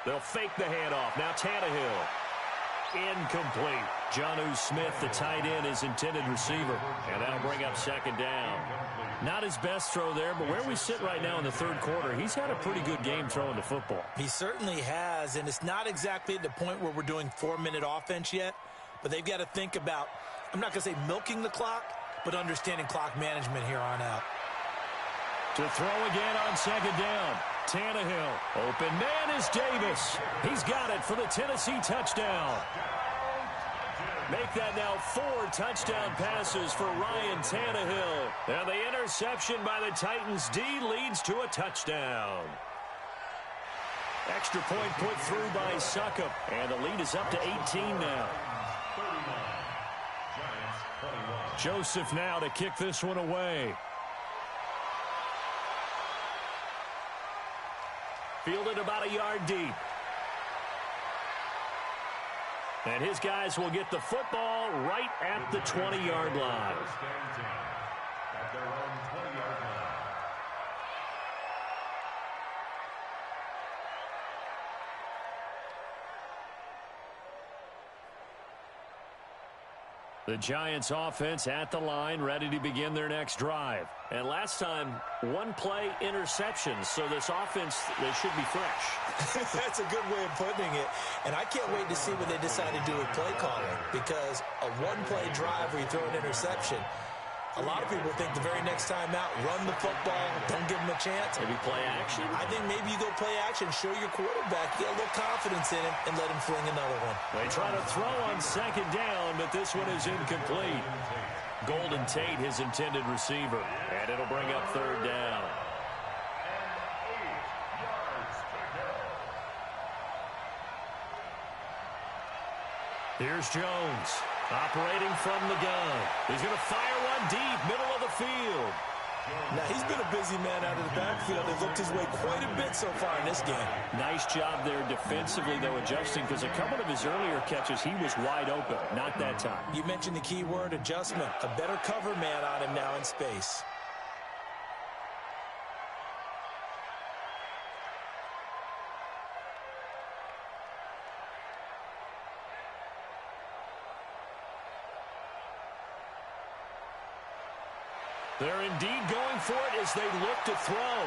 They'll fake the handoff. Now Tannehill. Incomplete. Jonnu Smith, the tight end, is intended receiver. And that'll bring up second down. Not his best throw there, but where we sit right now in the third quarter, he's had a pretty good game throwing the football. He certainly has, and it's not exactly at the point where we're doing 4-minute offense yet, but they've got to think about, I'm not going to say milking the clock, but understanding clock management here on out. To throw again on second down. Tannehill. Open man is Davis. He's got it for the Tennessee touchdown. Make that now 4 touchdown passes for Ryan Tannehill. And the interception by the Titans D leads to a touchdown. Extra point put through by Succop. And the lead is up to 18 now. Joseph now to kick this one away. Fielded about a yard deep. And his guys will get the football right at the 20-yard line. At their own 20-yard line. The Giants offense at the line, ready to begin their next drive. And last time, one-play interceptions. So this offense, they should be fresh. That's a good way of putting it. And I can't wait to see what they decide to do with play calling. Because a one-play drive where you throw an interception, a lot of people think the very next time out, run the football, don't give them a chance. Maybe play action? I think maybe you go play action, show your quarterback, get a little confidence in him, and let him fling another one. They try to throw on second down, but this one is incomplete. Golden Tate, his intended receiver, and it'll bring up third down. Here's Jones, operating from the gun. He's going to fire one deep, middle of the field. Now, he's been a busy man out of the backfield. They've looked his way quite a bit so far in this game. Nice job there defensively, though, adjusting, because a couple of his earlier catches, he was wide open. Not that time. You mentioned the key word, adjustment. A better cover man on him now in space. They're indeed going for it as they look to throw.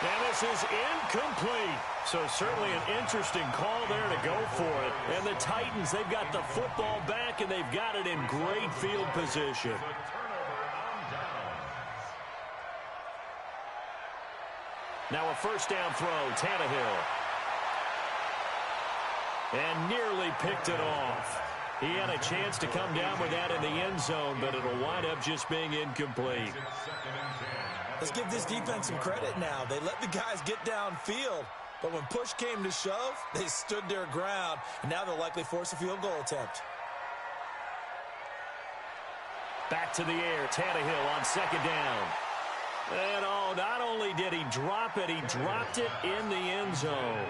And this is incomplete. So certainly an interesting call there to go for it. And the Titans, they've got the football back, and they've got it in great field position. Now a first down throw, Tannehill. And nearly picked it off. He had a chance to come down with that in the end zone, but it'll wind up just being incomplete. Let's give this defense some credit now. They let the guys get downfield, but when push came to shove, they stood their ground, and now they'll likely force a field goal attempt. Back to the air, Tannehill on second down. And oh, not only did he drop it, he dropped it in the end zone.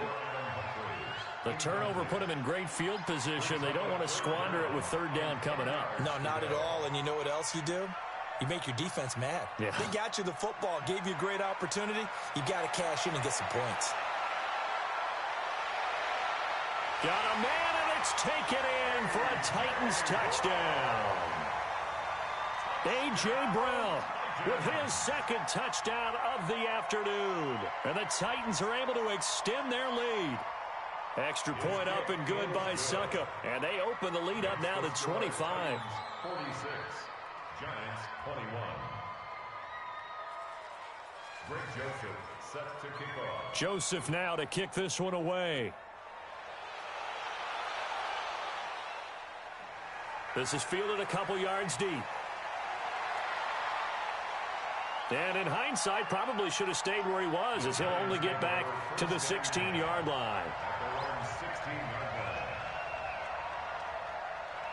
The turnover put him in great field position. They don't want to squander it with third down coming up. No, not at all. And you know what else you do? You make your defense mad. Yeah. They got you the football, gave you a great opportunity. You got to cash in and get some points. Got a man, and it's taken in for a Titans touchdown. A.J. Brown with his second touchdown of the afternoon. And the Titans are able to extend their lead. Extra point up and good by Succop. And they open the lead up now to 25. 46, Giants 21. Greg Joseph set to kick off. Joseph now to kick this one away. This is fielded a couple yards deep. And in hindsight, probably should have stayed where he was, as he'll only get back to the 16-yard line.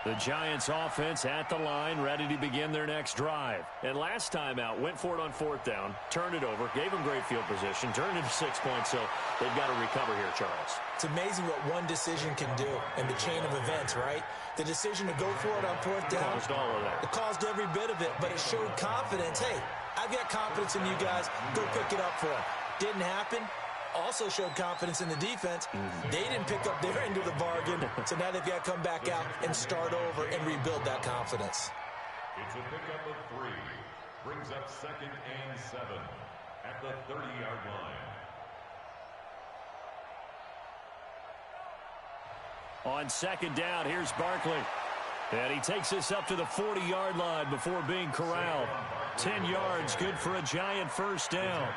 The Giants offense at the line, ready to begin their next drive. And last time out, went for it on fourth down, turned it over, gave them great field position, turned it to 6 points, so they've got to recover here, Charles. It's amazing what one decision can do in the chain of events, right? The decision to go for it on fourth down. Caused all of that. It caused every bit of it, but it showed confidence. Hey, I've got confidence in you guys. Go pick it up for him. Didn't happen. also showed confidence in the defense. They didn't pick up their end of the bargain, so now they've got to come back out and start over and rebuild that confidence. It's a pickup of 3. Brings up 2nd and 7 at the 30-yard line. On 2nd down, here's Barkley. And he takes us up to the 40-yard line before being corralled. 10 yards, good for a Giant first down.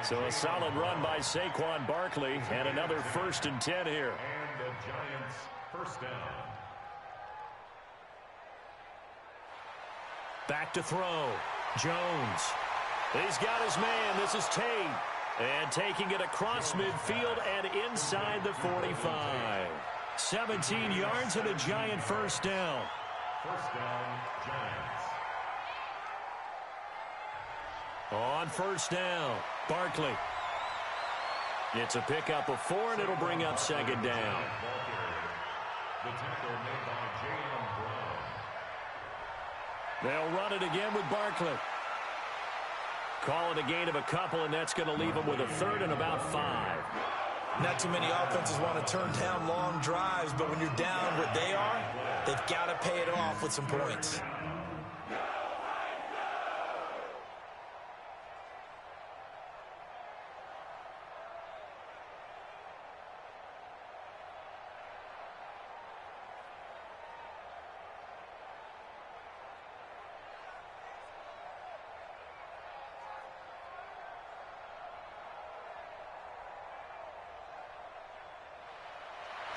So a solid run by Saquon Barkley, and another 1st and 10 here. And the Giants first down. Back to throw. Jones. He's got his man. This is Tate. And taking it across midfield and inside the 45. 17 yards and a Giant first down. First down, Giants. On 1st down, Barkley. It's a pickup of 4, and it'll bring up 2nd down. The tackle made by J.M. Brown. They'll run it again with Barkley. Call it a gain of a couple, and that's going to leave them with a 3rd and about 5. Not too many offenses want to turn down long drives, but when you're down what they are, they've got to pay it off with some points.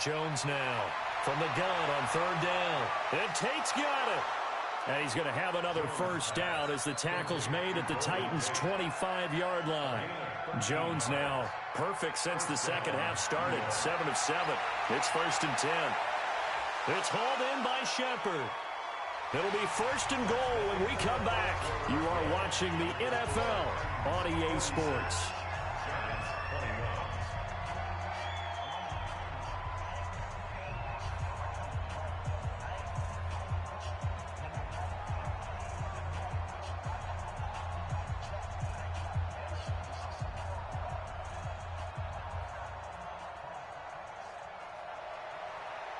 Jones now from the gun on 3rd down. And Tate's got it. And he's going to have another first down as the tackle's made at the Titans' 25-yard line. Jones now perfect since the second half started. 7 of 7. It's 1st and 10. It's hauled in by Shepard. It'll be 1st and goal when we come back. You are watching the NFL on EA Sports.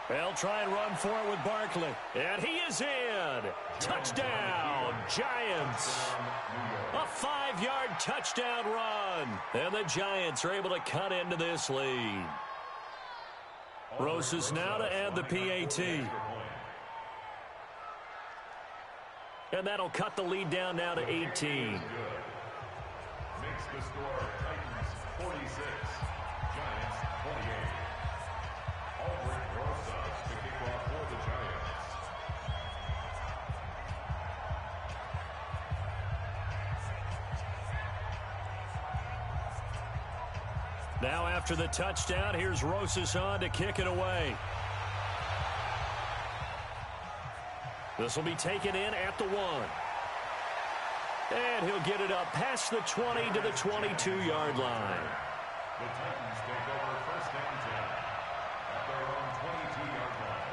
They'll try and run for it with Barkley. And he is in. Touchdown, Giants. A 5-yard touchdown run. And the Giants are able to cut into this lead. Roses now to add the PAT. And that'll cut the lead down now to 18. Makes the score Titans 46, Giants 28. To kick off for the Giants. Now after the touchdown, here's Rosas on to kick it away. This will be taken in at the 1. And he'll get it up past the 20 to the 22-yard line. The Titans take over 1st and 10 at their own 22-yard line.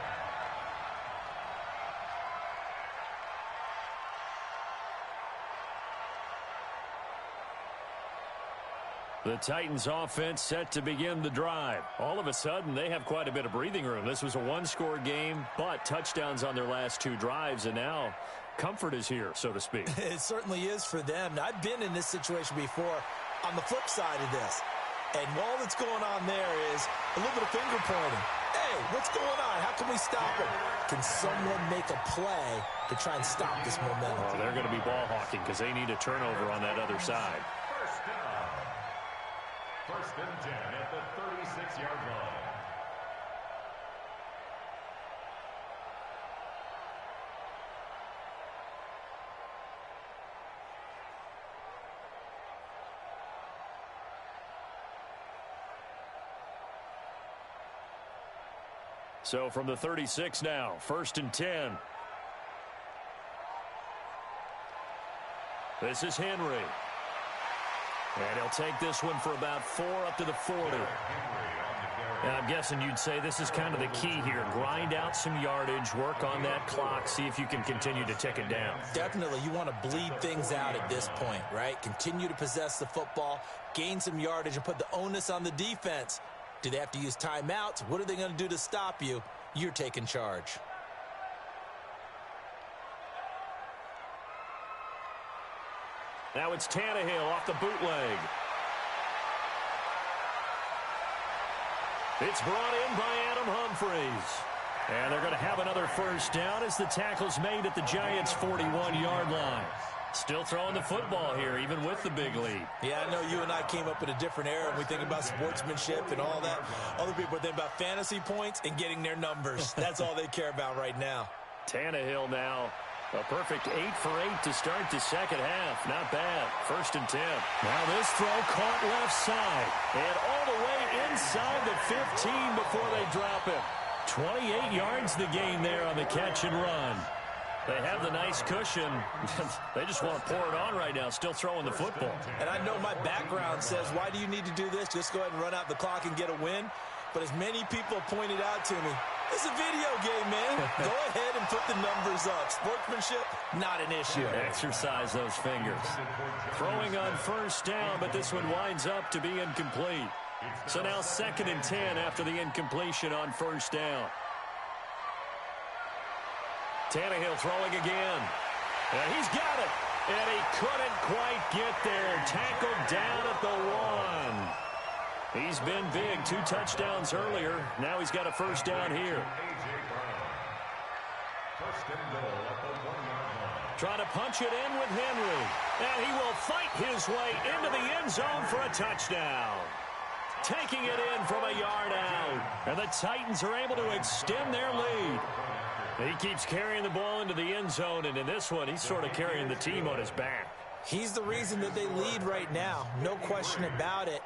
The Titans offense set to begin the drive. All of a sudden, they have quite a bit of breathing room. This was a one-score game, but touchdowns on their last 2 drives, and now comfort is here, so to speak. It certainly is for them. Now, I've been in this situation before on the flip side of this. And all that's going on there is a little bit of finger pointing. Hey, what's going on? How can we stop him? Can someone make a play to try and stop this momentum? Oh, they're going to be ball hawking because they need a turnover on that other side. First down. 1st and 10 at the 36-yard line. So from the 36 now, 1st and 10. This is Henry. And he'll take this one for about 4 up to the 40. Henry on the carry. I'm guessing you'd say this is kind of the key here. Grind out some yardage, work on that clock, see if you can continue to tick it down. Definitely, you want to bleed things out at this point, right? Continue to possess the football, gain some yardage, and put the onus on the defense. Do they have to use timeouts? What are they going to do to stop you? You're taking charge. Now it's Tannehill off the bootleg. It's brought in by Adam Humphries. And they're going to have another first down as the tackle's made at the Giants' 41-yard line. Still throwing the football here, even with the big lead. Yeah, I know you and I came up in a different era, and we think about sportsmanship and all that. Other people think about fantasy points and getting their numbers. That's all they care about right now. Tannehill now, a perfect 8 for 8 to start the second half. Not bad. 1st and 10. Now this throw caught left side. And all the way inside the 15 before they drop it. 28 yards the gain there on the catch and run. They have the nice cushion. They just want to pour it on right now, still throwing the football. And I know my background says, why do you need to do this? Just go ahead and run out the clock and get a win. But as many people pointed out to me, it's a video game, man. Go ahead and put the numbers up. Sportsmanship, not an issue. Exercise those fingers. Throwing on first down, but this one winds up to be incomplete. So now 2nd and 10 after the incompletion on first down. Tannehill throwing again. And he's got it. And he couldn't quite get there. Tackled down at the 1. He's been big. 2 touchdowns earlier. Now he's got a first down here. Trying to punch it in with Henry. And he will fight his way into the end zone for a touchdown. Taking it in from a yard out. And the Titans are able to extend their lead. He keeps carrying the ball into the end zone, and in this one, he's sort of carrying the team on his back. He's the reason that they lead right now. No question about it.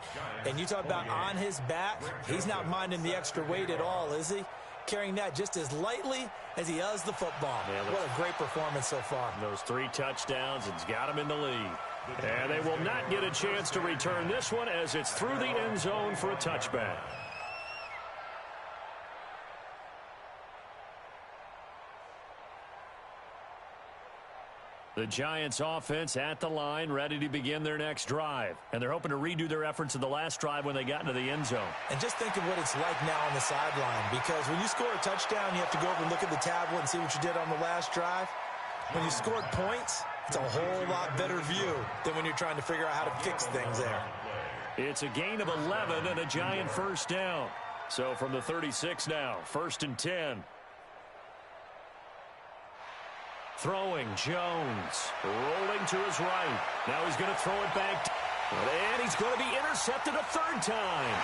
And you talk about on his back, he's not minding the extra weight at all, is he? Carrying that just as lightly as he does the football. Yeah, what a great performance so far. Those 3 touchdowns, it's got him in the lead. And they will not get a chance to return this one as it's through the end zone for a touchback. The Giants offense at the line, ready to begin their next drive. And they're hoping to redo their efforts of the last drive when they got into the end zone. And just think of what it's like now on the sideline, because when you score a touchdown, you have to go over and look at the tablet and see what you did on the last drive. When you scored points, it's a whole lot better view than when you're trying to figure out how to fix things there. It's a gain of 11 and a Giant first down. So from the 36 now, 1st and 10. Throwing, Jones, rolling to his right. Now he's going to throw it back. And he's going to be intercepted a 3rd time.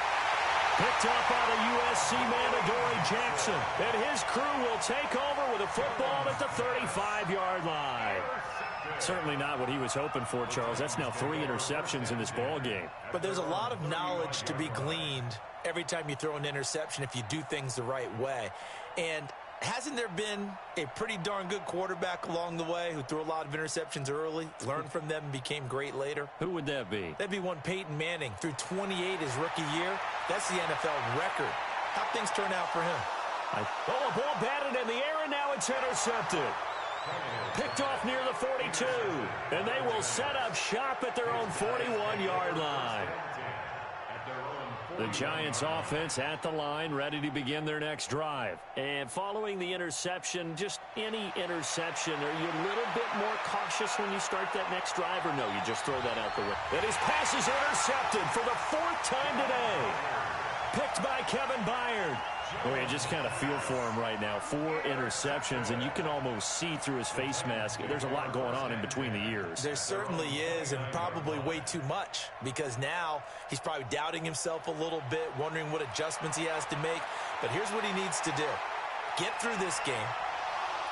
Picked up by the USC man, Adoree Jackson. And his crew will take over with a football at the 35-yard line. Certainly not what he was hoping for, Charles. That's now 3 interceptions in this ball game. But there's a lot of knowledge to be gleaned every time you throw an interception if you do things the right way. And hasn't there been a pretty darn good quarterback along the way who threw a lot of interceptions early, learned from them, and became great later? Who would that be? That'd be one Peyton Manning. Threw 28 his rookie year. That's the NFL record. How'd things turn out for him? A ball batted in the air, and now it's intercepted. Picked off near the 42. And they will set up shop at their own 41-yard line. The Giants offense at the line, ready to begin their next drive. And following the interception, just any interception, are you a little bit more cautious when you start that next drive, or no, you just throw that out the way? And his pass is intercepted for the 4th time today. Picked by Kevin Byard. Boy, you just kind of feel for him right now. 4 interceptions, and you can almost see through his face mask. There's a lot going on in between the ears. There certainly is, and probably way too much, because now he's probably doubting himself a little bit, wondering what adjustments he has to make. But here's what he needs to do. Get through this game,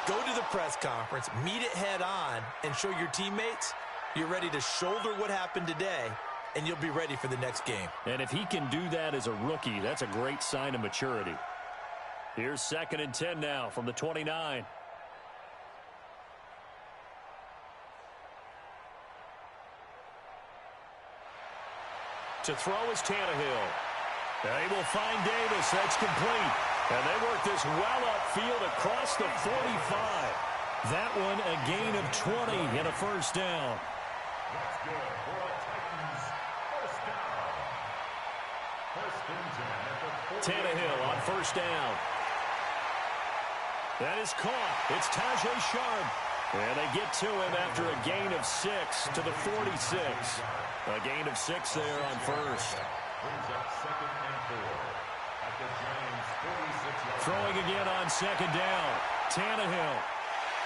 go to the press conference, meet it head on, and show your teammates you're ready to shoulder what happened today, and you'll be ready for the next game. And if he can do that as a rookie, that's a great sign of maturity. Here's 2nd and 10 now from the 29. To throw is Tannehill. They will find Davis. That's complete. And they work this well upfield across the 45. That one a gain of 20 and a first down. That's good for a Titans first down. First and 10 at the 48. Tannehill on first down. That is caught. It's Tajay Sharp. And they get to him after a gain of 6 to the 46. A gain of 6 there on first. Brings up second and 4 at the Giants' 46-yard. Throwing again on second down. Tannehill.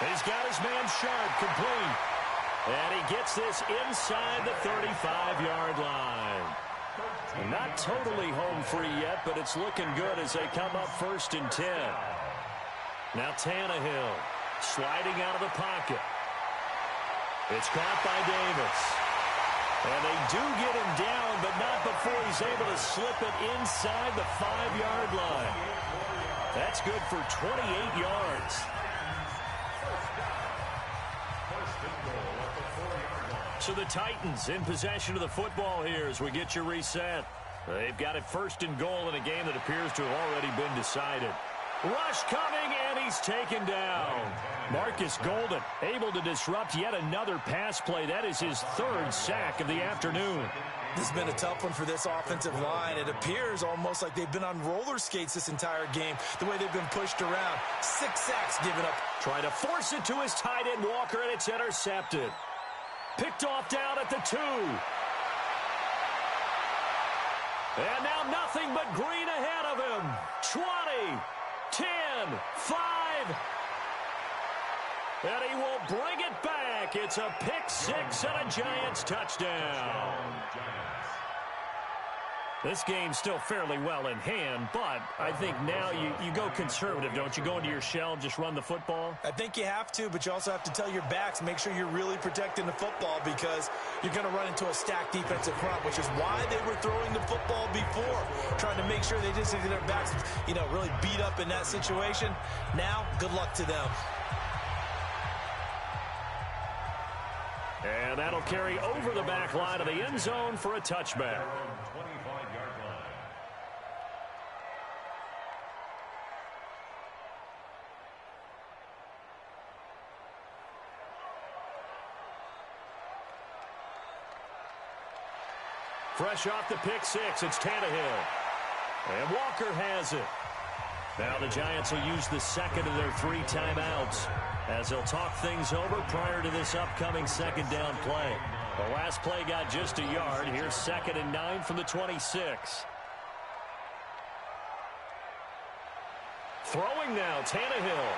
He's got his man Sharp complete. And he gets this inside the 35-yard line. Not totally home free yet, but it's looking good as they come up first and 10. Now Tannehill sliding out of the pocket. It's caught by Davis. And they do get him down, but not before he's able to slip it inside the 5-yard line. That's good for 28 yards. So the Titans in possession of the football here as we get you reset. They've got it first and goal in a game that appears to have already been decided. Rush coming, and he's taken down. Marcus Golden able to disrupt yet another pass play. That is his 3rd sack of the afternoon. This has been a tough one for this offensive line. It appears almost like they've been on roller skates this entire game, the way they've been pushed around. 6 sacks given up. Trying to force it to his tight end, Walker, and it's intercepted. Picked off down at the 2. And now nothing but green ahead of him. 20, 10, 5. And he will bring it back. It's a pick 6 and a Giants touchdown. This game's still fairly well in hand, but I think now you go conservative, don't you? Go into your shell and just run the football? I think you have to, but you also have to tell your backs, make sure you're really protecting the football because you're going to run into a stacked defensive front, which is why they were throwing the football before, trying to make sure they just get their backs, really beat up in that situation. Now, good luck to them. And that'll carry over the back line of the end zone for a touchback. Fresh off the pick 6, it's Tannehill. And Walker has it. Now the Giants will use the second of their 3 timeouts as they'll talk things over prior to this upcoming second down play. The last play got just a yard. Here's 2nd and 9 from the 26. Throwing now, Tannehill.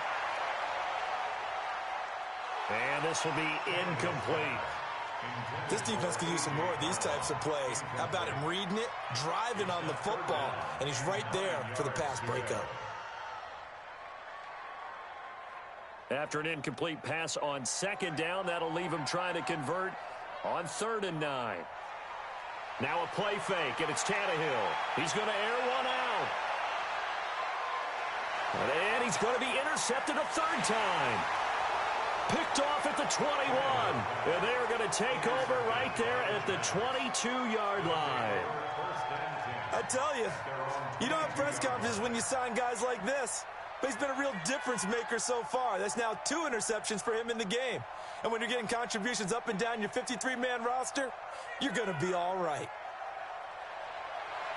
And this will be incomplete. This defense could use some more of these types of plays. How about him reading it, driving on the football, and he's right there for the pass breakup. After an incomplete pass on second down, that'll leave him trying to convert on 3rd and 9. Now a play fake, and it's Tannehill. He's going to air one out. And he's going to be intercepted a 3rd time. Picked off at the 21. And they're going to take over right there at the 22-yard line. I tell you, you don't have press conferences when you sign guys like this. But he's been a real difference maker so far. That's now 2 interceptions for him in the game. And when you're getting contributions up and down your 53-man roster, you're going to be all right.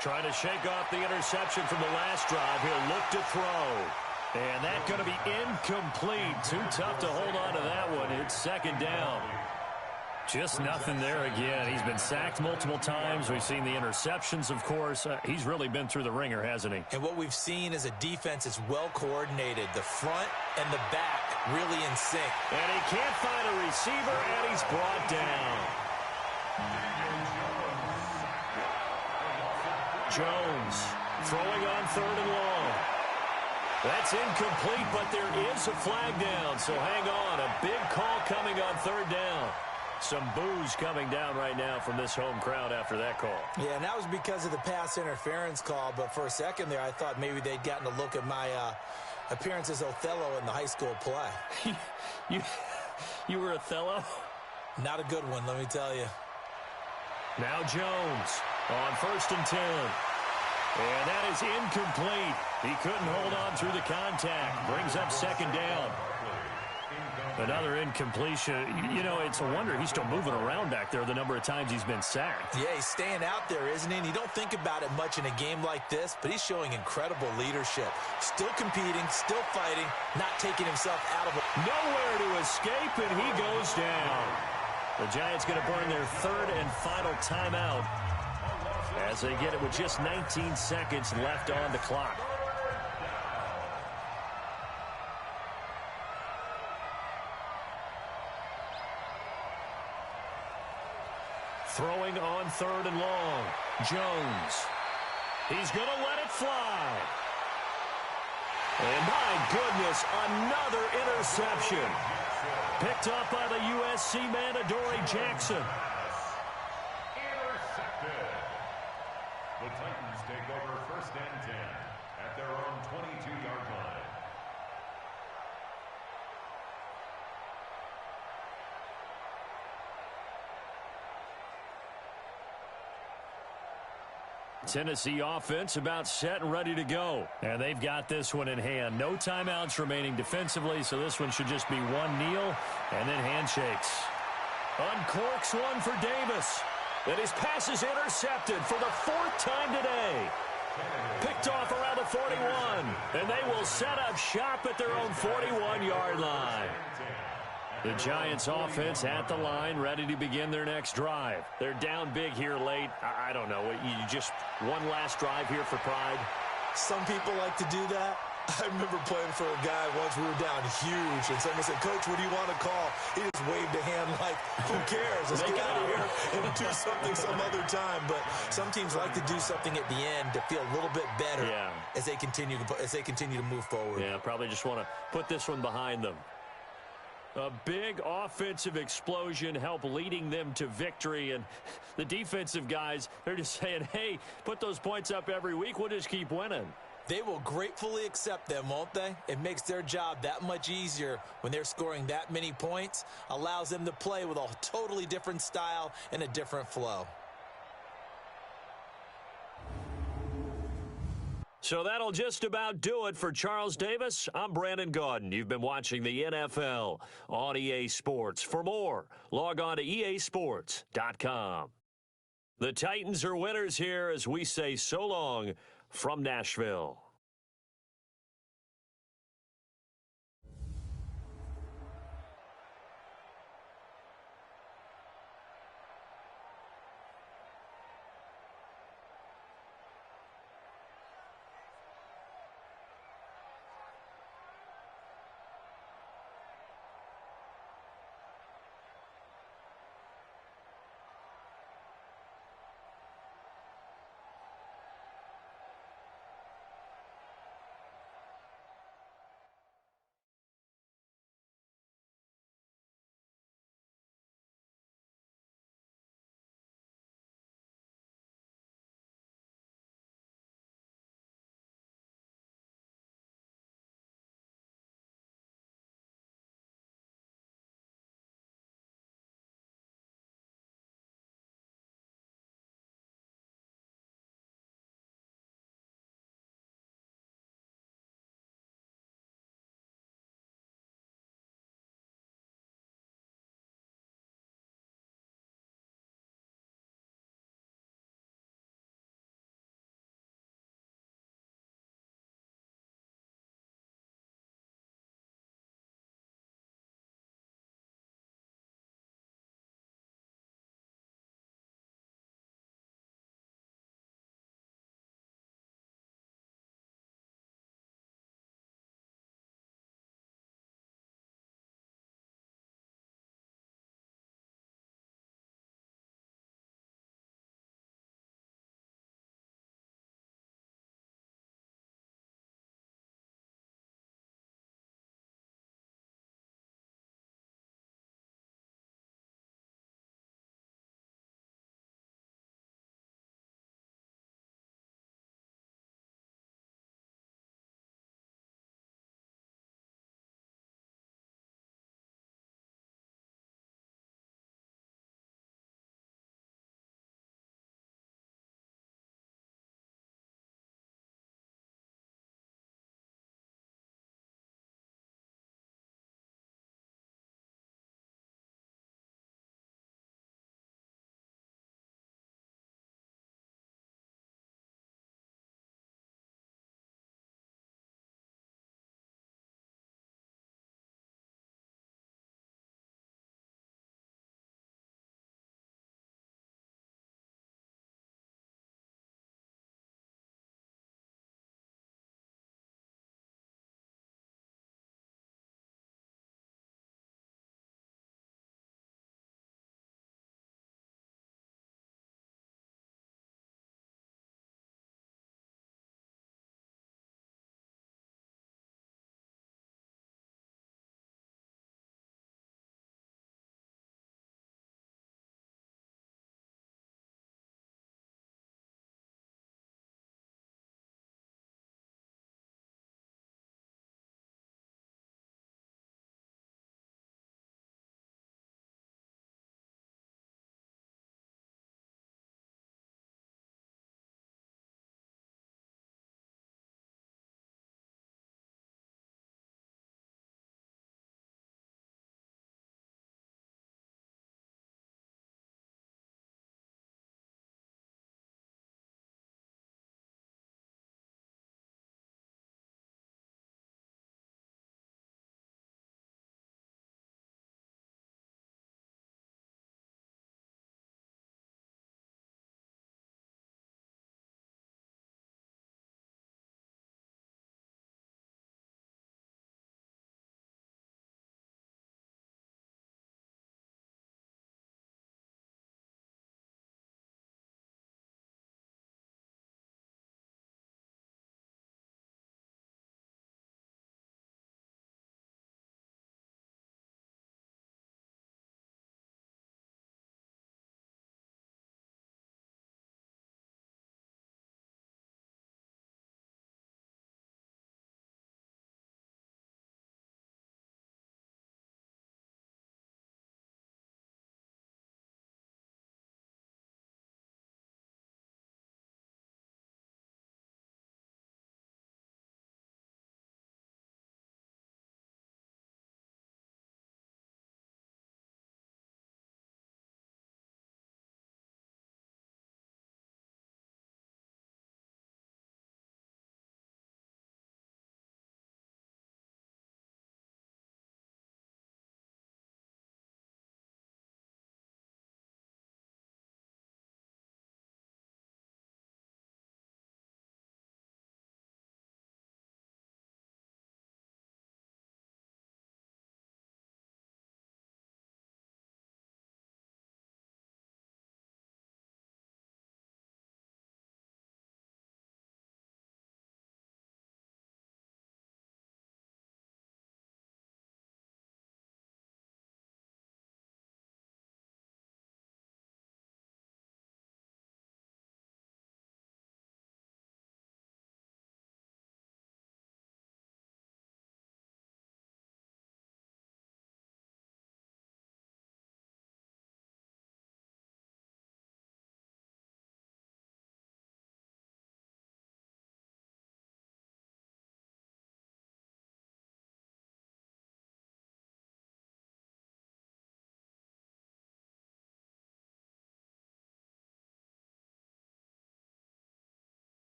Trying to shake off the interception from the last drive. He'll look to throw. And that's going to be incomplete. Too tough to hold on to that one. It's 2nd down. Just nothing there again. He's been sacked multiple times. We've seen the interceptions, of course. He's really been through the ringer, hasn't he? And what we've seen is a defense that's well coordinated. The front and the back really in sync. And he can't find a receiver, and he's brought down. Jones throwing on 3rd and long. That's incomplete, but there is a flag down, so hang on. A big call coming on 3rd down. Some boos coming down right now from this home crowd after that call. Yeah, and that was because of the pass interference call, but for a second there, I thought maybe they'd gotten a look at my appearance as Othello in the high school play. You were Othello? Not a good one, let me tell you. Now Jones on 1st and 10. And that is incomplete. He couldn't hold on through the contact. Brings up second down. Another incompletion. You know, it's a wonder he's still moving around back there the number of times he's been sacked. Yeah, he's staying out there, isn't he? And you don't think about it much in a game like this, but he's showing incredible leadership. Still competing, still fighting, not taking himself out of it. Nowhere to escape, and he goes down. The Giants going to burn their third and final timeout as they get it with just 19 seconds left on the clock. Throwing on third and long. Jones. He's going to let it fly. And my goodness, another interception. Picked up by the USC man, Adoree Jackson. Intercepted. The Titans take over first and 10 at their own 22-yard line. Tennessee offense about set and ready to go. And they've got this one in hand. No timeouts remaining defensively, so this one should just be one kneel and then handshakes. Uncorks one for Davis. And his pass is intercepted for the fourth time today. Picked off around the 41. And they will set up shop at their own 41-yard line. The Giants offense at the line, ready to begin their next drive. They're down big here late. I don't know. You just one last drive here for pride. Some people like to do that. I remember playing for a guy once. We were down huge, and someone said, "Coach, what do you want to call?" He just waved a hand like, "Who cares? Let's get out of here and do something some other time." But some teams like to do something at the end to feel a little bit better as they continue to move forward. Yeah, probably just want to put this one behind them. A big offensive explosion helped leading them to victory. And the defensive guys, they're just saying, hey, put those points up every week. We'll just keep winning. They will gratefully accept them, won't they? It makes their job that much easier when they're scoring that many points. Allows them to play with a totally different style and a different flow. So that'll just about do it for Charles Davis. I'm Brandon Gaudin. You've been watching the NFL on EA Sports. For more, log on to easports.com. The Titans are winners here as we say so long from Nashville.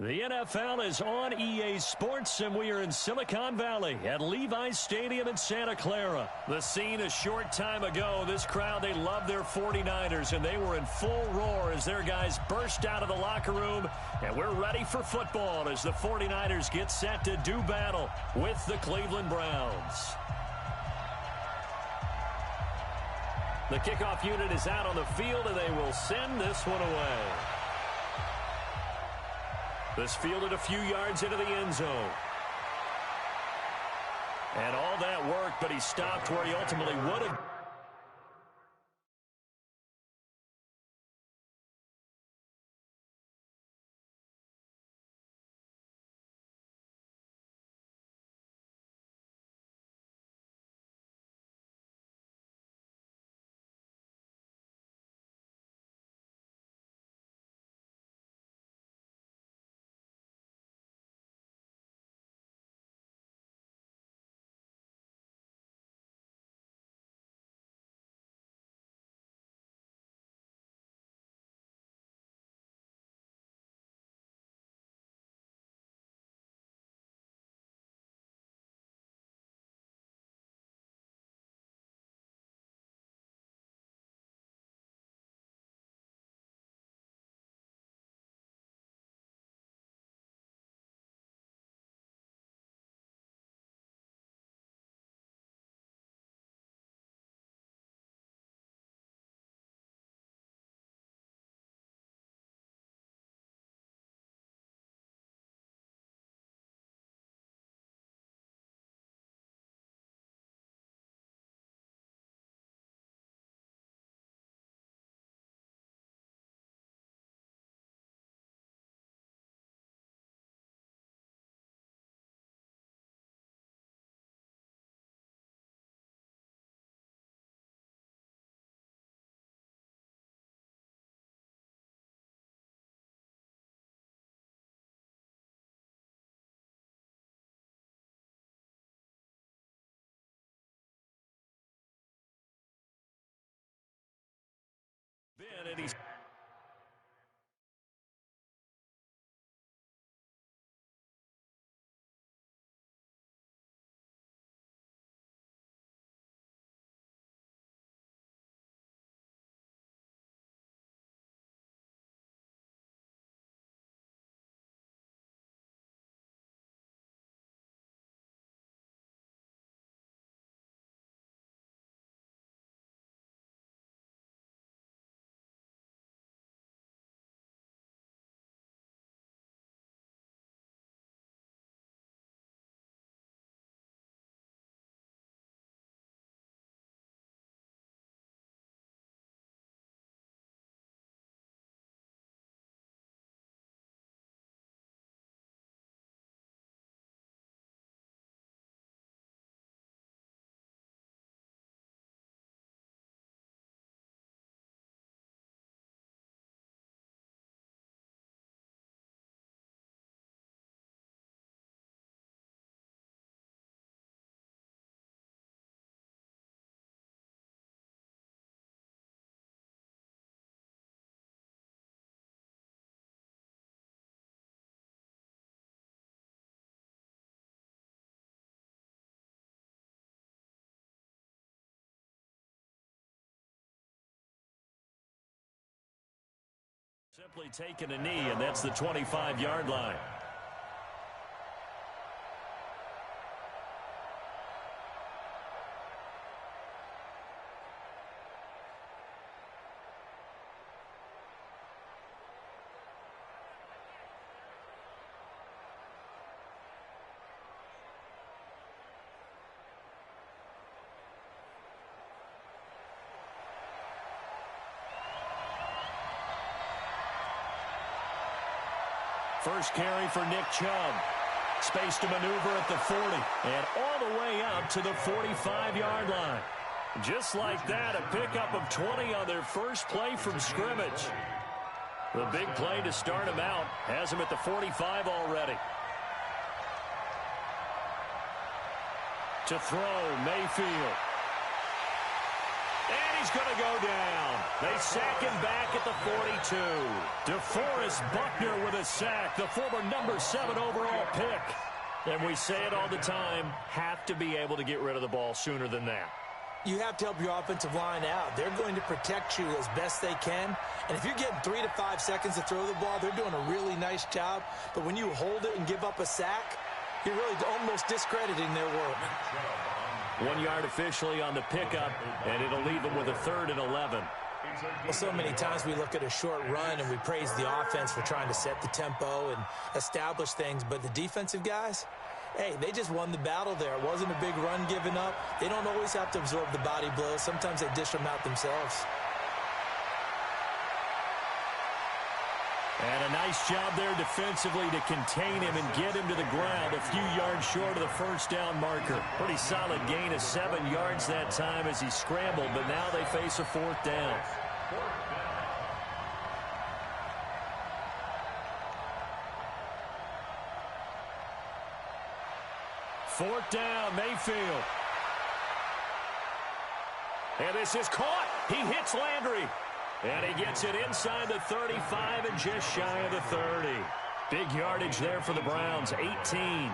The NFL is on EA Sports, and we are in Silicon Valley at Levi's Stadium in Santa Clara. The scene a short time ago, this crowd, they love their 49ers, and they were in full roar as their guys burst out of the locker room, and we're ready for football as the 49ers get set to do battle with the Cleveland Browns. The kickoff unit is out on the field, and they will send this one away. This fielded a few yards into the end zone. And all that work, but he stopped where he ultimately would have. And he's simply taking a knee, and that's the 25-yard line. First carry for Nick Chubb. Space to maneuver at the 40. And all the way out to the 45-yard line. Just like that, a pickup of 20 on their first play from scrimmage. The big play to start him out has him at the 45 already. To throw, Mayfield. And he's going to go down. They sack him back at the 42. DeForest Buckner with a sack, the former number 7 overall pick. And we say it all the time, have to be able to get rid of the ball sooner than that. You have to help your offensive line out. They're going to protect you as best they can. And if you're getting 3 to 5 seconds to throw the ball, they're doing a really nice job. But when you hold it and give up a sack, you're really almost discrediting their work. 1 yard officially on the pickup, and it'll leave them with a 3rd and 11. Well, so many times we look at a short run and we praise the offense for trying to set the tempo and establish things. But the defensive guys, hey, they just won the battle there. It wasn't a big run given up. They don't always have to absorb the body blows. Sometimes they dish them out themselves. And a nice job there defensively to contain him and get him to the ground a few yards short of the first down marker. Pretty solid gain of 7 yards that time as he scrambled, but now they face a 4th down. Fourth down, Mayfield. And this is caught. He hits Landry. And he gets it inside the 35 and just shy of the 30. Big yardage there for the Browns, 18.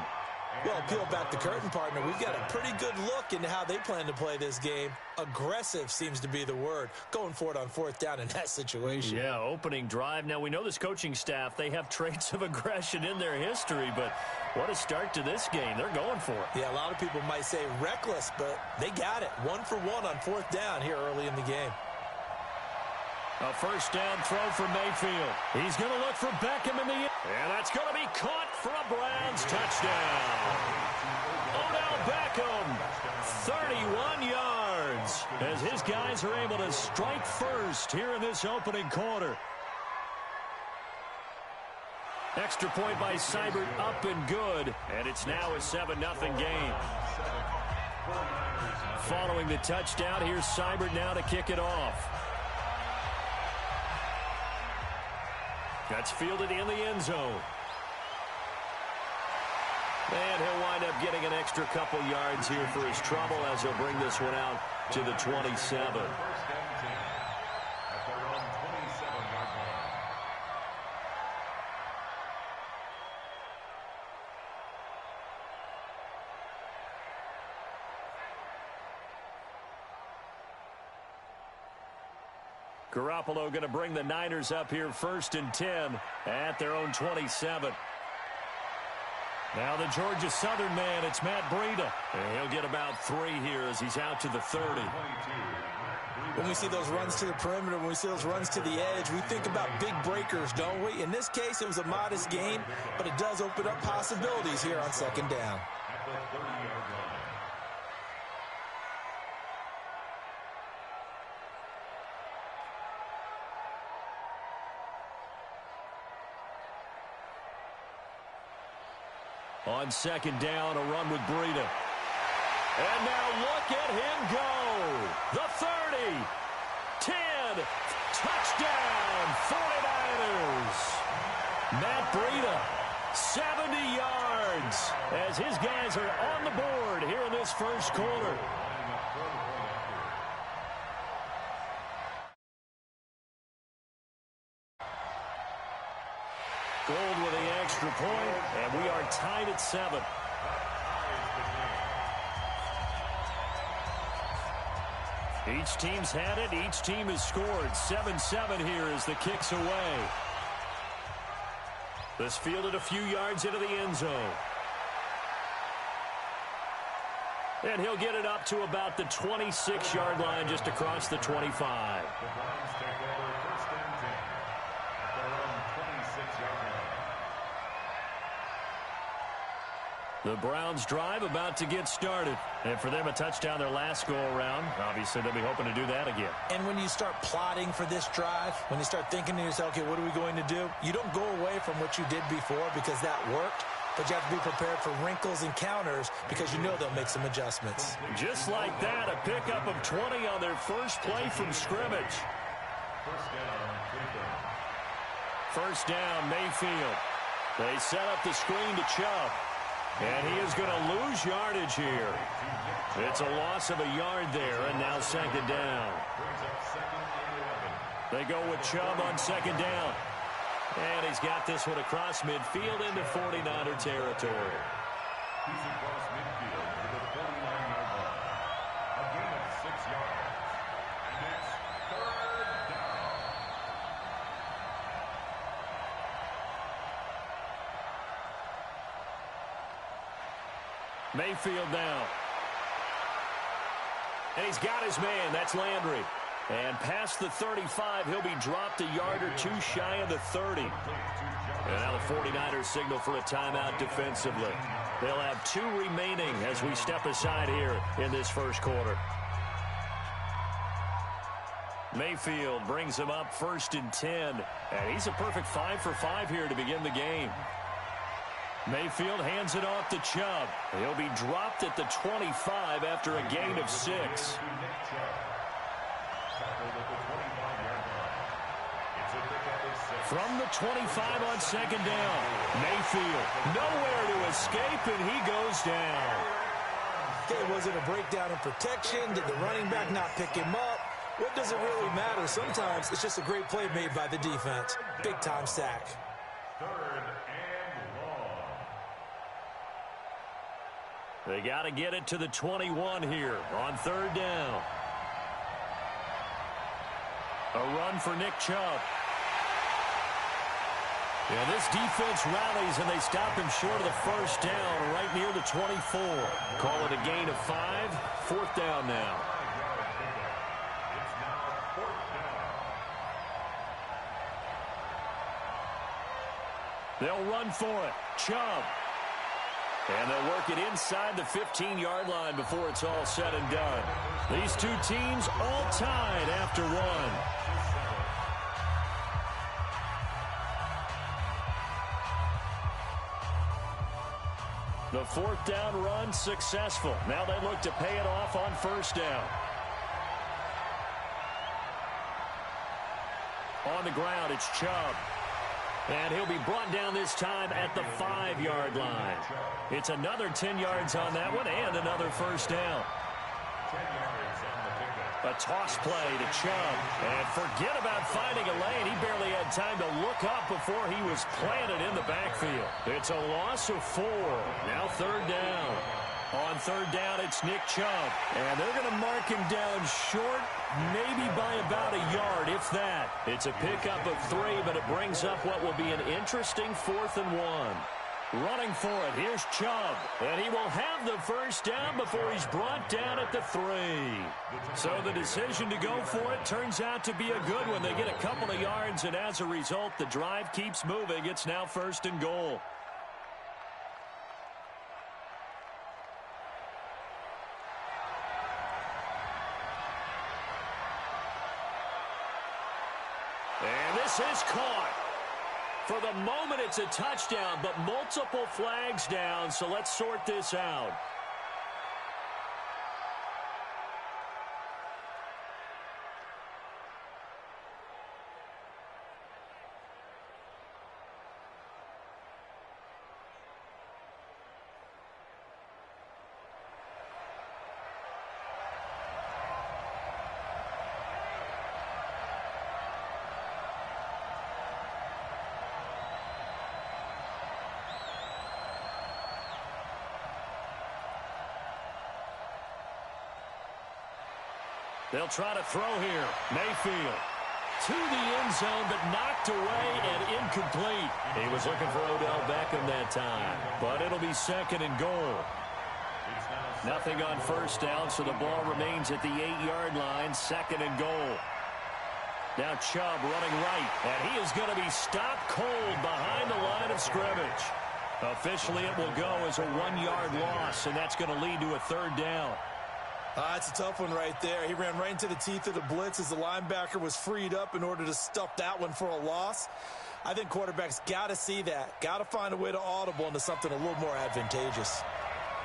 Well, peel back the curtain, partner. We've got a pretty good look into how they plan to play this game. Aggressive seems to be the word. Going for it on 4th down in that situation. Yeah, opening drive. Now, we know this coaching staff, they have traits of aggression in their history, but what a start to this game. They're going for it. Yeah, a lot of people might say reckless, but they got it. 1 for 1 on 4th down here early in the game. A first down throw for Mayfield. He's going to look for Beckham in the end. And that's going to be caught for a Browns touchdown. Odell Beckham, 31 yards, as his guys are able to strike first here in this opening quarter. Extra point by Seibert, up and good, and it's now a 7-0 game. Following the touchdown, here's Seibert now to kick it off. That's fielded in the end zone. And he'll wind up getting an extra couple yards here for his trouble as he'll bring this one out to the 27. Garoppolo going to bring the Niners up here 1st and 10 at their own 27. Now the Georgia Southern man, it's Matt Breida. And he'll get about 3 here as he's out to the 30. When we see those runs to the perimeter, when we see those runs to the edge, we think about big breakers, don't we? In this case, it was a modest gain, but it does open up possibilities here on 2nd down. On 2nd down, a run with Breida. And now look at him go. The 30, 10, touchdown, 49ers. Matt Breida, 70 yards, as his guys are on the board here in this first quarter. Gold with the extra point, and we are tied at 7. Each team's had it. Each team has scored. 7-7 here as the kick's away. This fielded a few yards into the end zone. And he'll get it up to about the 26-yard line just across the 25. The Browns drive about to get started. And for them, a touchdown their last go-around. Obviously, they'll be hoping to do that again. And when you start plotting for this drive, when you start thinking to yourself, okay, what are we going to do? You don't go away from what you did before because that worked. But you have to be prepared for wrinkles and counters because you know they'll make some adjustments. Just like that, a pickup of 20 on their first play from scrimmage. First down, Mayfield. They set up the screen to Chubb. And he is going to lose yardage here. It's a loss of a yard there, and now second down. They go with Chubb on second down. And he's got this one across midfield into 49er territory. He's across midfield to the 49-yard line. A gain of 6 yards. And it's third down. Mayfield now. And he's got his man. That's Landry. And past the 35, he'll be dropped a yard or two shy of the 30. And now the 49ers signal for a timeout defensively. They'll have 2 remaining as we step aside here in this first quarter. Mayfield brings him up 1st and 10. And he's a perfect 5 for 5 here to begin the game. Mayfield hands it off to Chubb. He'll be dropped at the 25 after a gain of 6. From the 25 on second down, Mayfield nowhere to escape, and he goes down. Okay, was it a breakdown in protection? Did the running back not pick him up? What does it really matter? Sometimes it's just a great play made by the defense. Big-time sack. Third and long. They got to get it to the 21 here on third down. A run for Nick Chubb. Yeah, this defense rallies, and they stop him short of the first down right near the 24. Call it a gain of 5. 4th down now. It's now 4th down. They'll run for it. Chubb. And they'll work it inside the 15-yard line before it's all said and done. These two teams all tied after one. The 4th down run successful. Now they look to pay it off on 1st down. On the ground, it's Chubb. And he'll be brought down this time at the 5-yard line. It's another 10 yards on that one and another 1st down. 10 yards on the pickup. A toss play to Chubb. And forget about finding a lane. He barely had time to look up before he was planted in the backfield. It's a loss of 4. Now 3rd down. On 3rd down, it's Nick Chubb. And they're going to mark him down short, maybe by about a yard, if that. It's a pickup of 3, but it brings up what will be an interesting 4th and 1. Running for it, here's Chubb. And he will have the 1st down before he's brought down at the 3. So the decision to go for it turns out to be a good one. They get a couple of yards, and as a result, the drive keeps moving. It's now 1st and goal. And this is caught. For the moment, it's a touchdown, but multiple flags down, so let's sort this out. They'll try to throw here. Mayfield to the end zone, but knocked away and incomplete. He was looking for Odell Beckham that time, but it'll be 2nd and goal. Nothing on 1st down, so the ball remains at the 8-yard line, 2nd and goal. Now Chubb running right, and he is going to be stopped cold behind the line of scrimmage. Officially, it will go as a 1-yard loss, and that's going to lead to a 3rd down. It's a tough one right there. He ran right into the teeth of the blitz as the linebacker was freed up in order to stuff that one for a loss. I think quarterbacks got to see that. Got to find a way to audible into something a little more advantageous.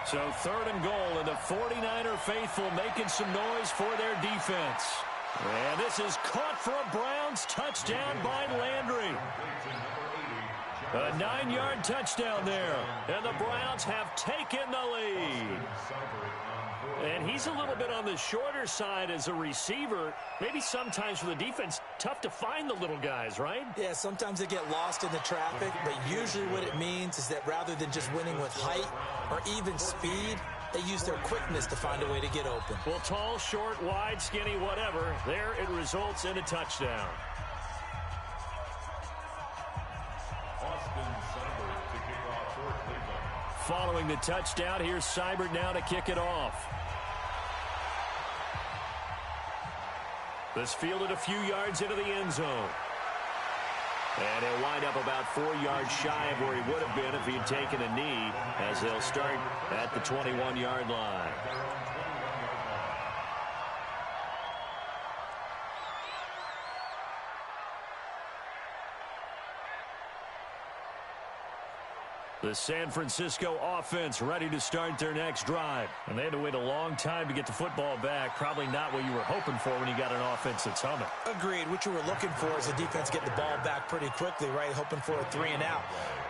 So 3rd and goal, and the 49er faithful making some noise for their defense. And this is caught for a Browns touchdown by Landry. A 9-yard touchdown there. And the Browns have taken the lead. And he's a little bit on the shorter side as a receiver. Maybe sometimes for the defense, tough to find the little guys, right? Yeah, sometimes they get lost in the traffic, but usually what it means is that rather than just winning with height or even speed, they use their quickness to find a way to get open. Well, tall, short, wide, skinny, whatever, there it results in a touchdown. Following the touchdown, here's Seibert now to kick it off. This fielded a few yards into the end zone. And he'll wind up about 4 yards shy of where he would have been if he had taken a knee, as they'll start at the 21-yard line. The San Francisco offense ready to start their next drive. And they had to wait a long time to get the football back. Probably not what you were hoping for when you got an offense that's humming. Agreed. What you were looking for is the defense get the ball back pretty quickly, right? Hoping for a 3 and out.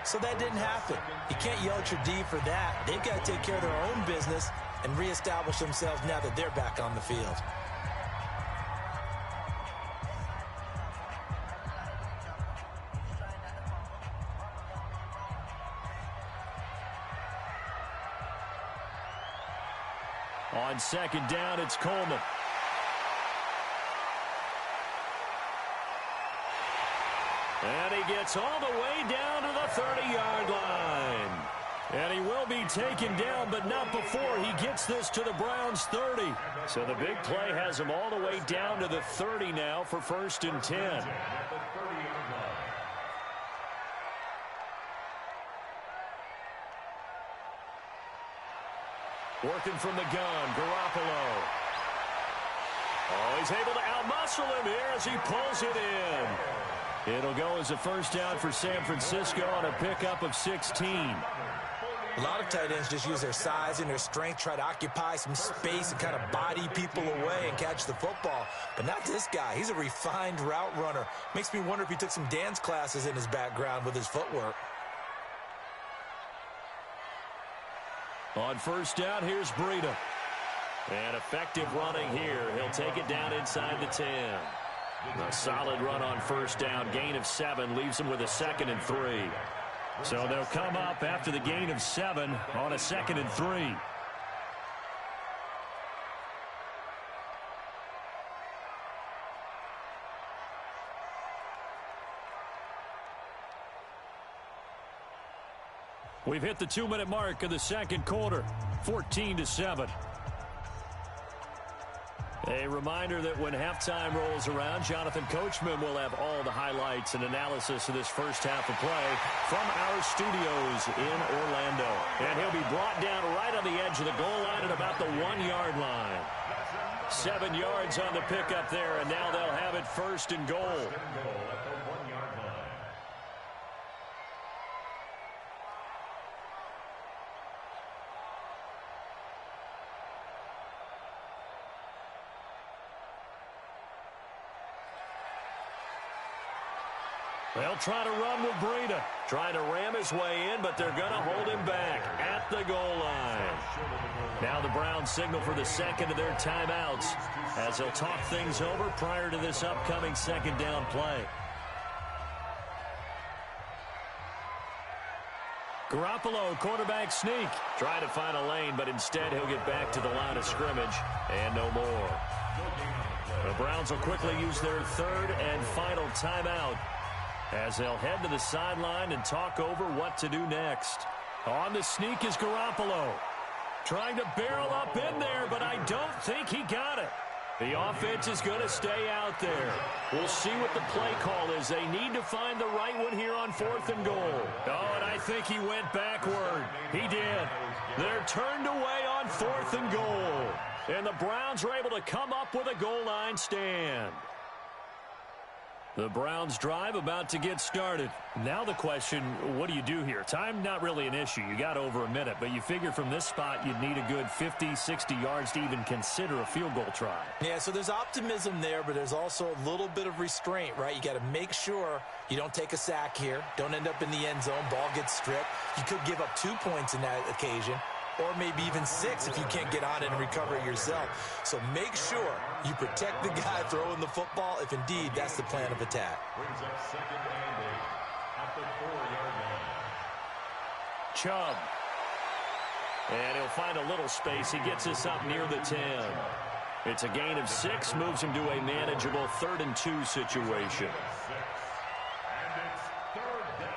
So that didn't happen. You can't yell at your D for that. They've got to take care of their own business and reestablish themselves now that they're back on the field. On second down, it's Coleman. And he gets all the way down to the 30-yard line. And he will be taken down, but not before he gets this to the Browns' 30. So the big play has him all the way down to the 30 now for 1st and 10. Working from the gun, Garoppolo. Oh, he's able to outmuscle him here as he pulls it in. It'll go as a first down for San Francisco on a pickup of 16. A lot of tight ends just use their size and their strength, try to occupy some space and kind of body people away and catch the football. But not this guy. He's a refined route runner. Makes me wonder if he took some dance classes in his background with his footwork. On first down, here's Breida. And effective running here. He'll take it down inside the 10. A solid run on first down. Gain of 7 leaves him with a 2nd and 3. So they'll come up after the gain of 7 on a 2nd and 3. We've hit the 2-minute mark of the second quarter, 14-7. A reminder that when halftime rolls around, Jonathan Coachman will have all the highlights and analysis of this first half of play from our studios in Orlando. And he'll be brought down right on the edge of the goal line at about the 1-yard line. 7 yards on the pickup there, and now they'll have it 1st and goal. They'll try to run with Breida. Trying to ram his way in, but they're going to hold him back at the goal line. Now the Browns signal for the second of their timeouts as they'll talk things over prior to this upcoming second down play. Garoppolo, quarterback sneak. Trying to find a lane, but instead he'll get back to the line of scrimmage and no more. The Browns will quickly use their 3rd and final timeout as they'll head to the sideline and talk over what to do next. On the sneak is Garoppolo. Trying to barrel up in there, but I don't think he got it. The offense is going to stay out there. We'll see what the play call is. They need to find the right one here on 4th and goal. Oh, and I think he went backward. He did. They're turned away on 4th and goal. And the Browns are able to come up with a goal line stand. The Browns drive about to get started. Now the question, what do you do here? Time not really an issue. You got over a minute, but you figure from this spot you'd need a good 50, 60 yards to even consider a field goal try. Yeah, so there's optimism there, but there's also a little bit of restraint, right? You got to make sure you don't take a sack here. Don't end up in the end zone. Ball gets stripped. You could give up 2 points in that occasion, or maybe even 6 if you can't get on it and recover it yourself. So make sure you protect the guy throwing the football if indeed that's the plan of attack. Brings up 2nd and 8 at the 4-yard line. Chubb. And he'll find a little space. He gets us up near the 10. It's a gain of 6, moves him to a manageable 3rd and 2 situation. And it's 3rd down.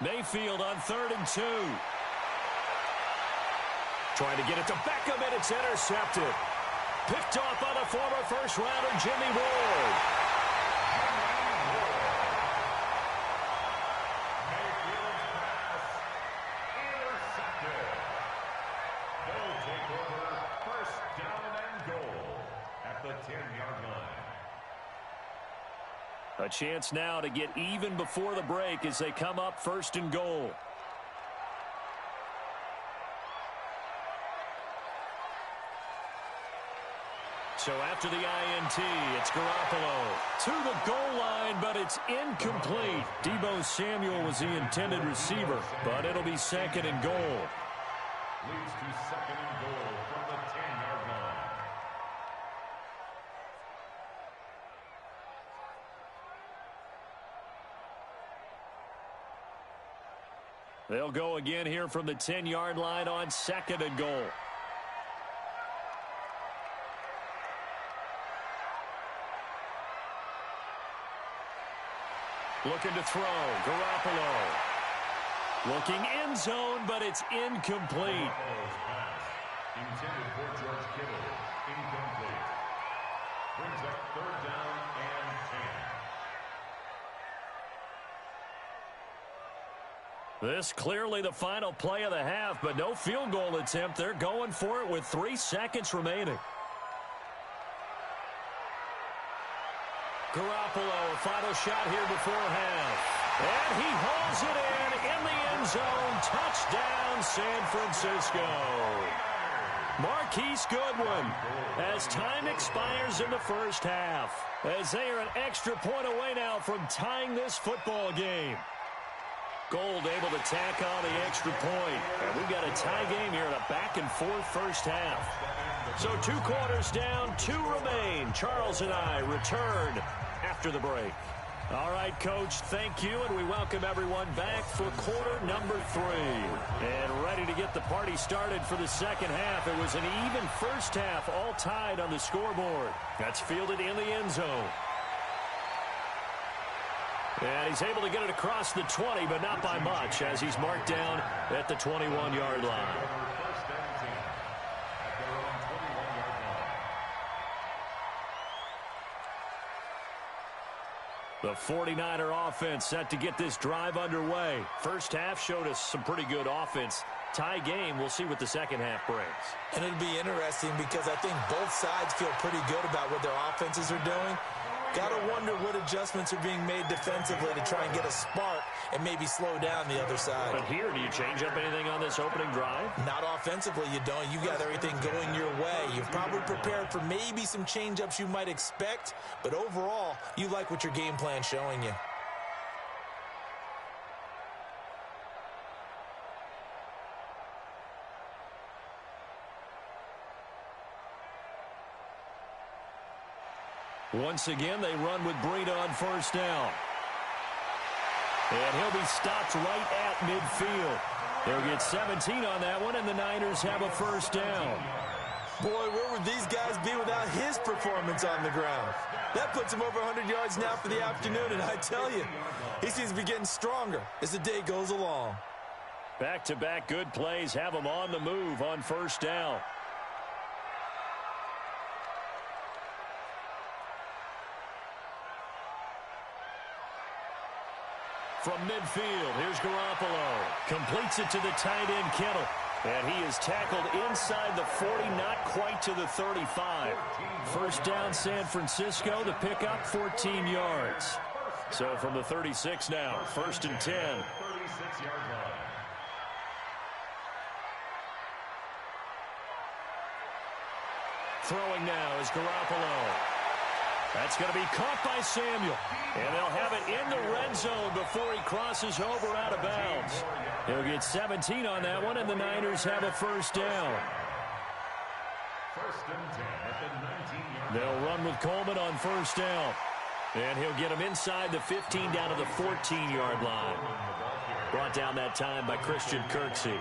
Mayfield on 3rd and 2. Trying to get it to Beckham, and it's intercepted. Picked off by the former first-rounder Jimmy Ward. Mayfield's pass intercepted. They'll take over 1st down and goal at the 10-yard line. A chance now to get even before the break as they come up 1st and goal. So after the INT, it's Garoppolo to the goal line, but it's incomplete. Deebo Samuel was the intended receiver, but it'll be 2nd and goal. Leads to 2nd and goal from the 10-yard line. They'll go again here from the 10-yard line on 2nd and goal. Looking to throw. Garoppolo. Looking end zone, but it's incomplete. Garoppolo's pass intended for George Kittle. Incomplete. Brings up 3rd down and 10. This clearly the final play of the half, but no field goal attempt. They're going for it with 3 seconds remaining. Garoppolo, a final shot here before half. And he hauls it in the end zone. Touchdown, San Francisco. Marquise Goodwin as time expires in the first half, as they are an extra point away now from tying this football game. Gold able to tack on the extra point. And we've got a tie game here in a back-and-forth first half. So 2 quarters down, 2 remain. Charles and I return after the break. All right, Coach, thank you, and we welcome everyone back for quarter number 3. And ready to get the party started for the second half. It was an even first half, all tied on the scoreboard. That's fielded in the end zone. And he's able to get it across the 20, but not by much, as he's marked down at the 21-yard line. The 49er offense set to get this drive underway. First half showed us some pretty good offense. Tie game, we'll see what the second half brings. And it'll be interesting because I think both sides feel pretty good about what their offenses are doing. Got to wonder what adjustments are being made defensively to try and get a spark and maybe slow down the other side. But here, do you change up anything on this opening drive? Not offensively, you don't. You got everything going your way. You've probably prepared for maybe some change-ups you might expect, but overall, you like what your game plan's showing you. Once again, they run with Breida on first down. And he'll be stopped right at midfield. They'll get 17 on that one, and the Niners have a first down. Boy, where would these guys be without his performance on the ground? That puts him over 100 yards now for the afternoon, and I tell you, he seems to be getting stronger as the day goes along. Back-to-back good plays have him on the move on first down. From midfield, here's Garoppolo. Completes it to the tight end, Kittle. And he is tackled inside the 40, not quite to the 35. First down, San Francisco. The pickup, 14 yards. So from the 36 now, 1st and 10. 36-yard line. Throwing now is Garoppolo. That's going to be caught by Samuel. And they'll have it in the red zone before he crosses over out of bounds. He'll get 17 on that one, and the Niners have a first down. 1st and 10 at the 19-yard line. They'll run with Coleman on first down. And he'll get him inside the 15 down to the 14-yard line. Brought down that time by Christian Kirksey.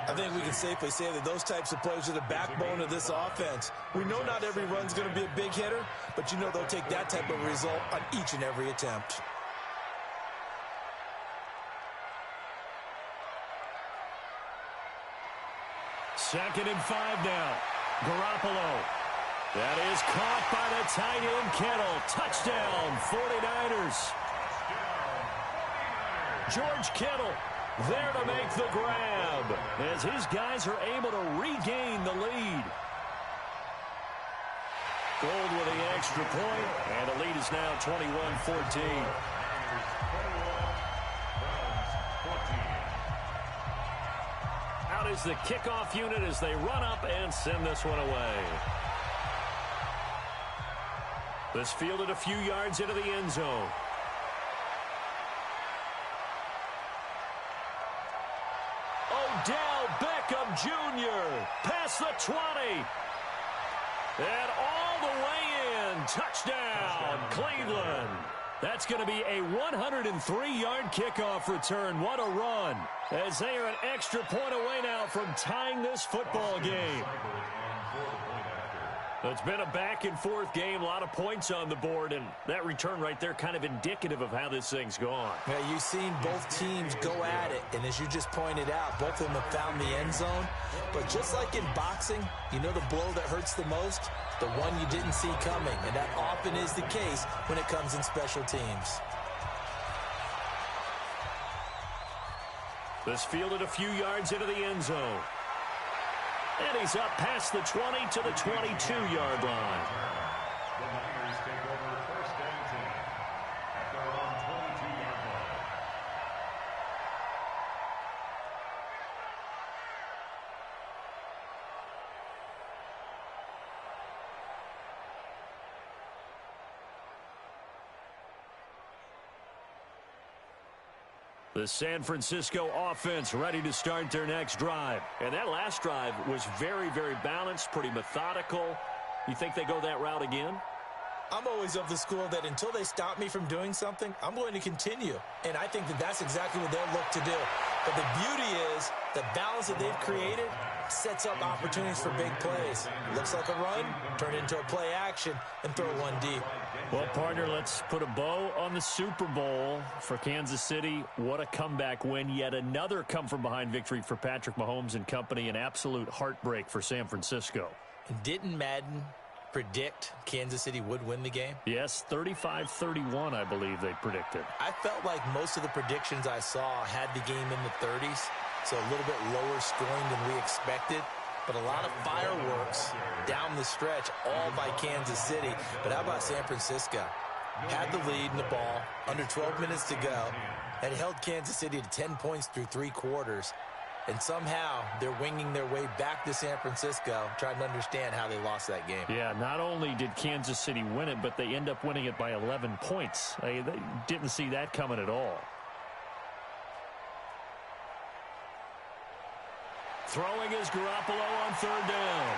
I think we can safely say that those types of plays are the backbone of this offense. We know not every run's going to be a big hitter, but you know they'll take that type of result on each and every attempt. Second and 5 now. Garoppolo. That is caught by the tight end, Kittle. Touchdown, 49ers. George Kittle there to make the grab as his guys are able to regain the lead. Gold with the extra point, and the lead is now 21-14. Out is the kickoff unit as they run up and send this one away. This fielded a few yards into the end zone. Odell Beckham Jr. past the 20. And all the way in. Touchdown, Cleveland. That's going to be a 103-yard kickoff return. What a run. As they are an extra point away now from tying this football game. It's been a back-and-forth game, a lot of points on the board, and that return right there kind of indicative of how this thing's gone. Yeah, you've seen both teams go at it, and as you just pointed out, both of them have found the end zone. But just like in boxing, you know the blow that hurts the most? The one you didn't see coming, and that often is the case when it comes in special teams. This fielded a few yards into the end zone. And he's up past the 20 to the 22-yard line. The Niners take over 1st and 10 at their own 22-yard line. The San Francisco offense ready to start their next drive. And that last drive was very, very balanced, pretty methodical. You think they go that route again? I'm always of the school that until they stop me from doing something, I'm going to continue. And I think that that's exactly what they'll look to do. But the beauty is the balance that they've created sets up opportunities for big plays. Looks like a run, turn it into a play action, and throw one deep. Well, partner, let's put a bow on the Super Bowl for Kansas City. What a comeback win. Yet another come-from-behind victory for Patrick Mahomes and company. An absolute heartbreak for San Francisco. Didn't Madden predict Kansas City would win the game? Yes, 35-31, I believe they predicted. I felt like most of the predictions I saw had the game in the 30s, so a little bit lower scoring than we expected. But a lot of fireworks down the stretch, all by Kansas City. But how about San Francisco? Had the lead in the ball, under 12 minutes to go, had held Kansas City to 10 points through 3 quarters. And somehow they're winging their way back to San Francisco, trying to understand how they lost that game. Yeah, not only did Kansas City win it, but they end up winning it by 11 points. They didn't see that coming at all. Throwing is Garoppolo on 3rd down.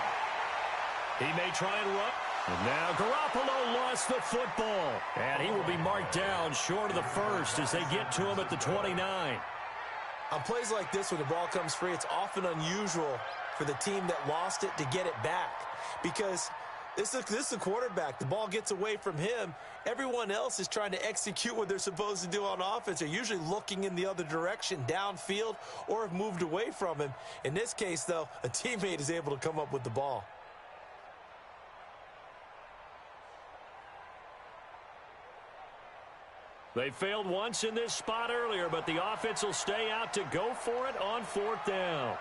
He may try and run. And now Garoppolo lost the football. And he will be marked down short of the first as they get to him at the 29. On plays like this where the ball comes free, it's often unusual for the team that lost it to get it back. Because this is the quarterback. The ball gets away from him. Everyone else is trying to execute what they're supposed to do on offense. They're usually looking in the other direction, downfield, or have moved away from him. In this case, though, a teammate is able to come up with the ball. They failed once in this spot earlier, but the offense will stay out to go for it on 4th down.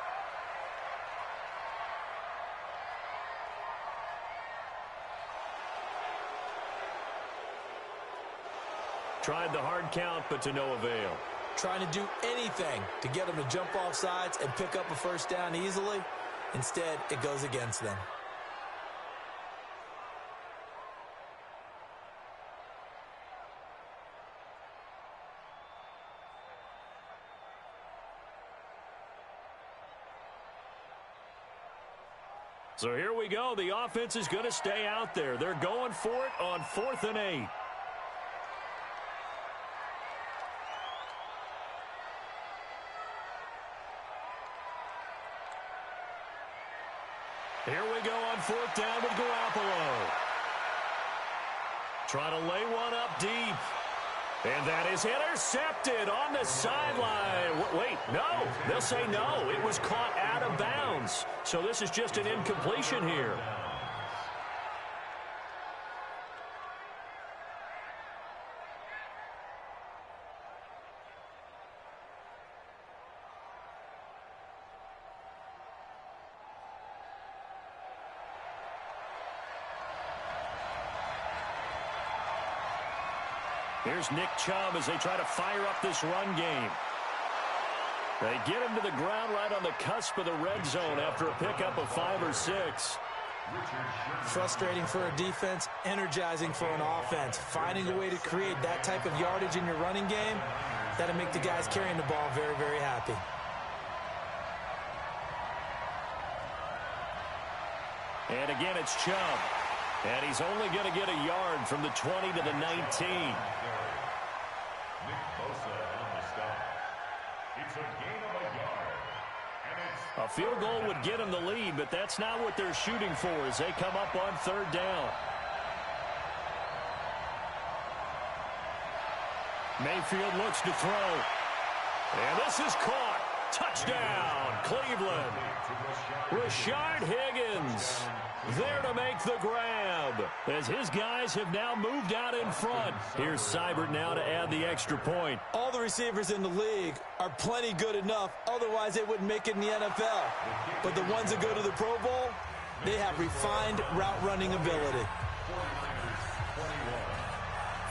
Tried the hard count, but to no avail. Trying to do anything to get them to jump off sides and pick up a 1st down easily. Instead, it goes against them. So here we go. The offense is going to stay out there. They're going for it on 4th and 8. Here we go on 4th down with Garoppolo. Trying to lay one up deep. And that is intercepted on the sideline. Wait, no. They'll say no. It was caught out of bounds. So this is just an incompletion here. Here's Nick Chubb as they try to fire up this run game. They get him to the ground right on the cusp of the red zone after a pickup of 5 or 6. Frustrating for a defense, energizing for an offense. Finding a way to create that type of yardage in your running game, that'll make the guys carrying the ball very, very happy. And again, it's Chubb. And he's only going to get a yard from the 20 to the 19. A field goal would get him the lead, but that's not what they're shooting for as they come up on 3rd down. Mayfield looks to throw. And this is caught. Touchdown, Cleveland. Rashard Higgins there to make the grab as his guys have now moved out in front. Here's Seibert now to add the extra point. All the receivers in the league are plenty good enough. Otherwise, they wouldn't make it in the NFL. But the ones that go to the Pro Bowl, they have refined route running ability.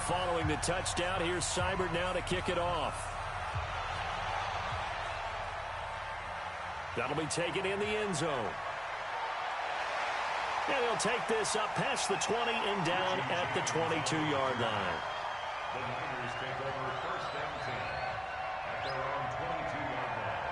Following the touchdown, here's Seibert now to kick it off. That'll be taken in the end zone. And he'll take this up past the 20 and down at the 22-yard line. The Niners take over 1st and 10 at their own 22-yard line.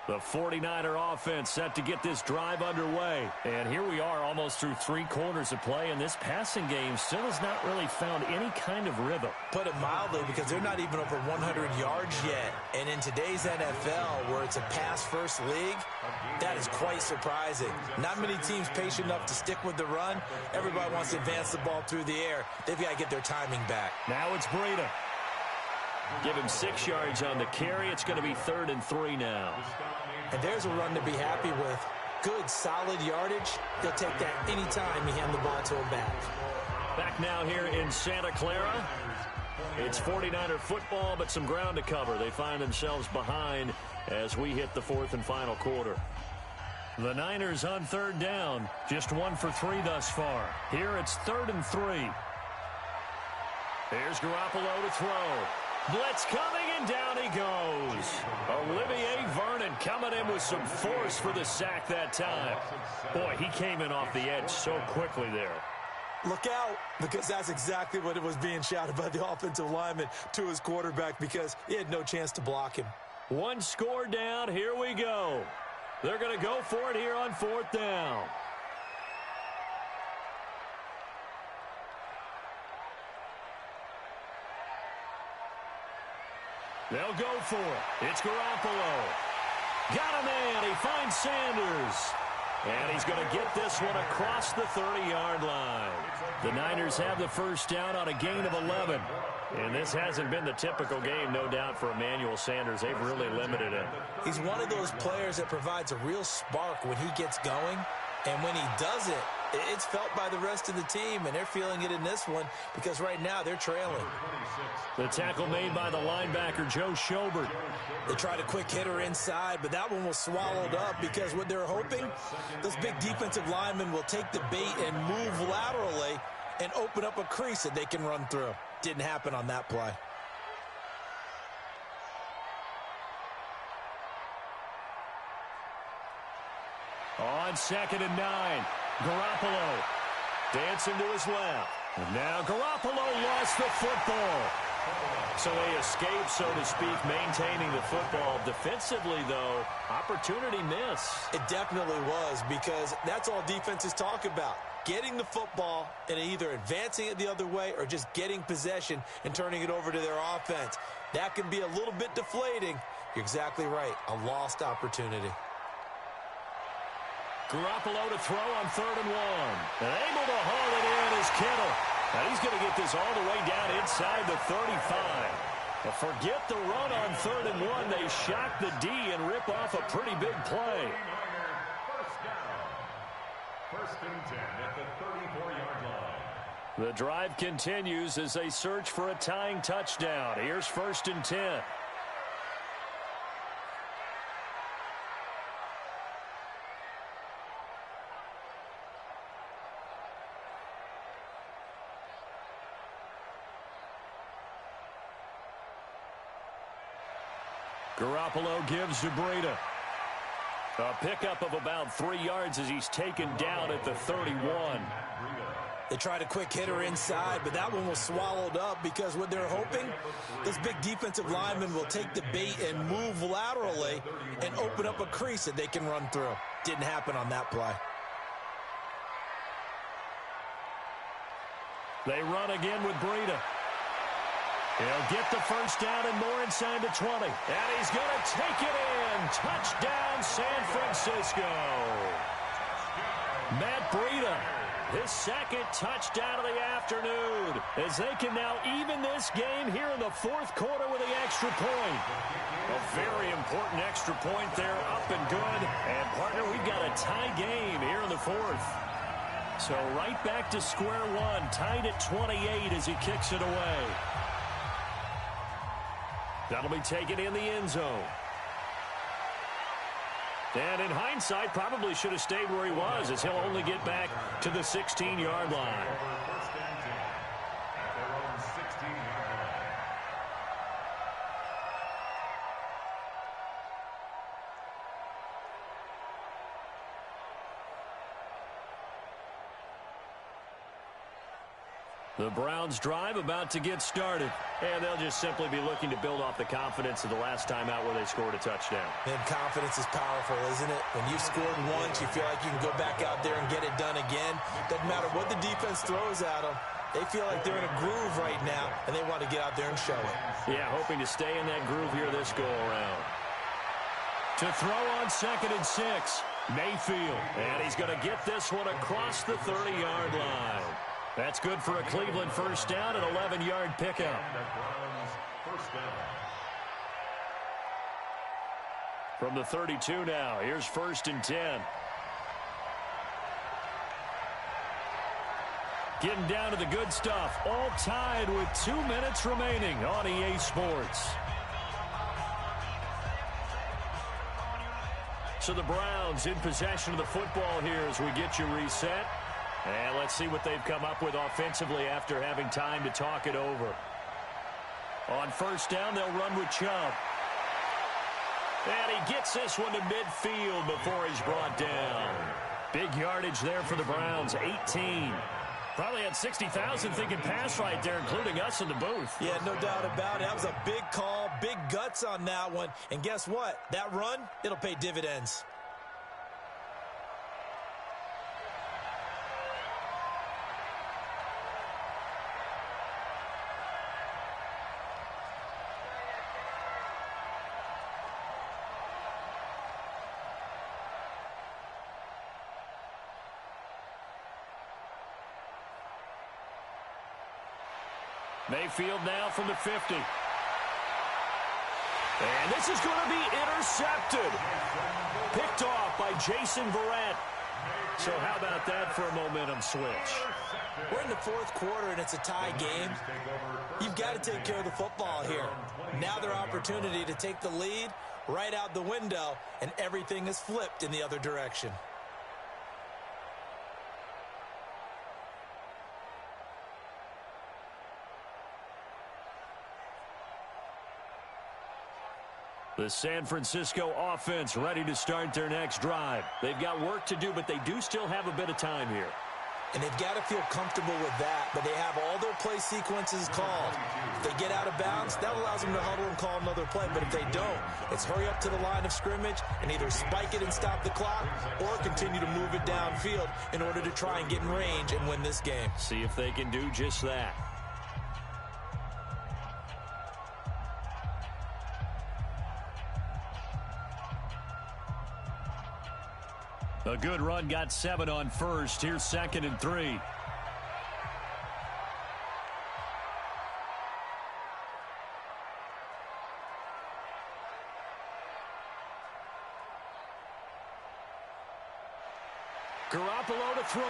The 49er offense set to get this drive underway. And here we are almost through 3 quarters of play, and this passing game still has not really found any kind of rhythm. Put it mildly, because they're not even over 100 yards yet. And in today's NFL, where it's a pass-first league, that is quite surprising. Not many teams patient enough to stick with the run. Everybody wants to advance the ball through the air. They've got to get their timing back. Now it's Breida. Give him 6 yards on the carry. It's going to be 3rd and 3 now. And there's a run to be happy with. Good, solid yardage. He'll take that anytime you hand the ball to him back. Back now here in Santa Clara. It's 49er football, but some ground to cover. They find themselves behind as we hit the 4th and final quarter. The Niners on 3rd down. Just 1 for 3 thus far. Here it's 3rd and 3. Here's Garoppolo to throw. Blitz coming, and down he goes. Olivier Vernon coming in with some force for the sack that time. Boy, he came in off the edge so quickly there. Look out, because that's exactly what it was being shouted by the offensive lineman to his quarterback, because he had no chance to block him. 1 score down, here we go. They're going to go for it here on 4th down. They'll go for it. It's Garoppolo. Got a man. He finds Sanders. And he's going to get this one across the 30-yard line. The Niners have the first down on a gain of 11. And this hasn't been the typical game, no doubt, for Emmanuel Sanders. They've really limited him. He's one of those players that provides a real spark when he gets going. And when he doesn't, it's felt by the rest of the team, and they're feeling it in this one because right now they're trailing. The tackle made by the linebacker, Joe Schobert. They tried a quick hitter inside, but that one was swallowed up because what they're hoping, those big defensive linemen will take the bait and move laterally and open up a crease that they can run through. Didn't happen on that play. On 2nd and 9, Garoppolo dancing to his left. And now Garoppolo lost the football. So they escape, so to speak, maintaining the football. Defensively, though, opportunity miss. It definitely was, because that's all defenses talk about. Getting the football and either advancing it the other way or just getting possession and turning it over to their offense. That can be a little bit deflating. You're exactly right. A lost opportunity. Garoppolo to throw on 3rd and 1. And able to haul it in is Kittle. And he's going to get this all the way down inside the 35. But forget the run on 3rd and 1. They shock the D and rip off a pretty big play. First down. 1st and 10 at the 34-yard line. The drive continues as they search for a tying touchdown. Here's 1st and 10. Garoppolo gives to Breida. A pickup of about 3 yards as he's taken down at the 31. They tried a quick hitter inside, but that one was swallowed up because what they're hoping, this big defensive lineman will take the bait and move laterally and open up a crease that they can run through. Didn't happen on that play. They run again with Breida. He'll get the first down and more inside the 20. And he's going to take it in. Touchdown, San Francisco. Matt Breida, his 2nd touchdown of the afternoon, as they can now even this game here in the 4th quarter with the extra point. A very important extra point there, up and good. And, partner, we've got a tie game here in the 4th. So right back to square one, tied at 28 as he kicks it away. That'll be taken in the end zone. And in hindsight, probably should have stayed where he was, as he'll only get back to the 16-yard line. First and 10 at their own 16-yard line. The Browns drive about to get started. And they'll just simply be looking to build off the confidence of the last time out where they scored a touchdown. And confidence is powerful, isn't it? When you've scored once, you feel like you can go back out there and get it done again. Doesn't matter what the defense throws at them. They feel like they're in a groove right now, and they want to get out there and show it. Yeah, hoping to stay in that groove here this go-around. To throw on 2nd and 6, Mayfield. And he's going to get this one across the 30-yard line. That's good for a Cleveland first down, an 11-yard pickup. First down. From the 32 now, here's 1st and 10. Getting down to the good stuff, all tied with 2 minutes remaining on EA Sports. So the Browns in possession of the football here as we get you reset. And let's see what they've come up with offensively after having time to talk it over. On 1st down, they'll run with Chubb. And he gets this one to midfield before he's brought down. Big yardage there for the Browns, 18. Probably had 60,000 thinking pass right there, including us in the booth. Yeah, no doubt about it. That was a big call, big guts on that one. And guess what? That run, it'll pay dividends. Mayfield now from the 50. And this is going to be intercepted. Picked off by Jason Verrett. So how about that for a momentum switch? We're in the fourth quarter, and it's a tie game. You've got to take care of the football here. Now their opportunity to take the lead right out the window, and everything is flipped in the other direction. The San Francisco offense ready to start their next drive. They've got work to do, but they do still have a bit of time here. And they've got to feel comfortable with that, but they have all their play sequences called. If they get out of bounds, that allows them to huddle and call another play. But if they don't, it's hurry up to the line of scrimmage and either spike it and stop the clock or continue to move it downfield in order to try and get in range and win this game. See if they can do just that. A good run, got 7 on first. Here's 2nd and 3. Garoppolo to throw.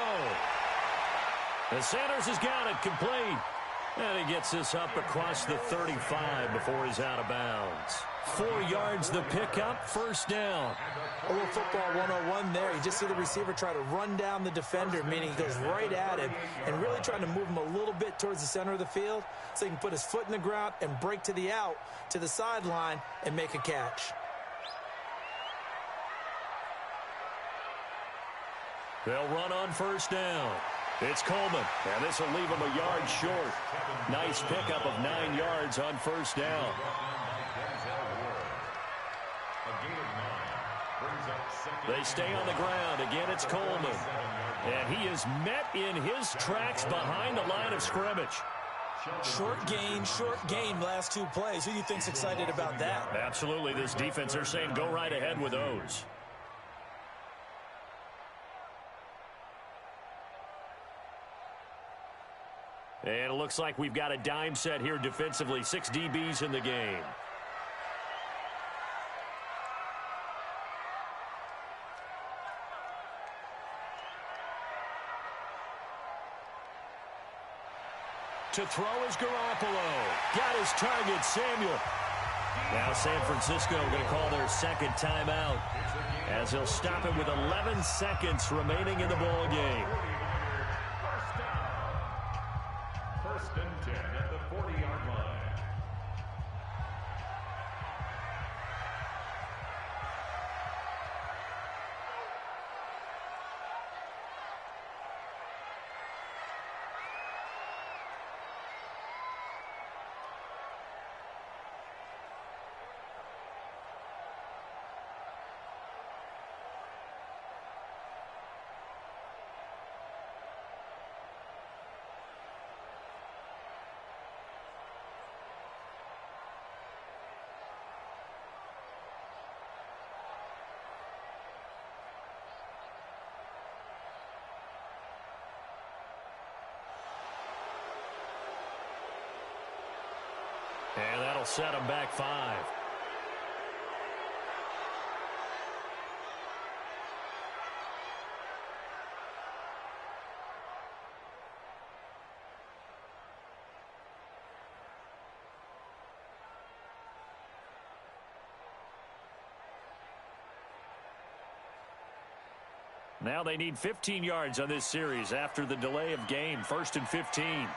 And Sanders has got it complete. And he gets this up across the 35 before he's out of bounds. 4 yards the pickup, first down. A little football 101 there. You just see the receiver try to run down the defender, meaning he goes right at him and really trying to move him a little bit towards the center of the field so he can put his foot in the ground and break to the out, to the sideline, and make a catch. They'll run on first down. It's Coleman, and this will leave him a yard short. Nice pickup of 9 yards on first down. They stay on the ground. Again, it's Coleman. And he is met in his tracks behind the line of scrimmage. Short gain, last 2 plays. Who do you think's excited about that? Absolutely. This defense, they're saying go right ahead with those. And it looks like we've got a dime set here defensively. 6 DBs in the game. To throw is Garoppolo. Got his target, Samuel. Now San Francisco going to call their second timeout as they'll stop it with 11 seconds remaining in the ball game. First and 10 at the 40-yard line. And that'll set them back 5. Now they need 15 yards on this series after the delay of game. 1st and 15.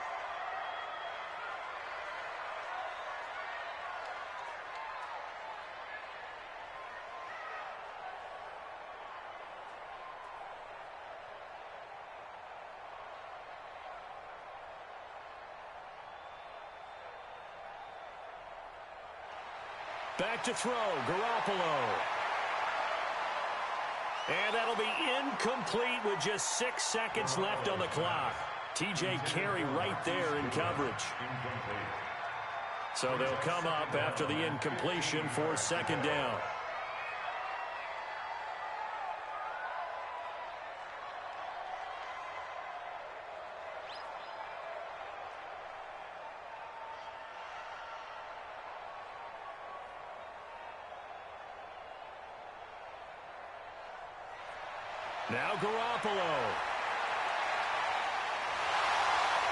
Back to throw, Garoppolo. And that'll be incomplete with just 6 seconds left on the clock. TJ Carey right there in coverage. So they'll come up after the incompletion for 2nd down. Now Garoppolo.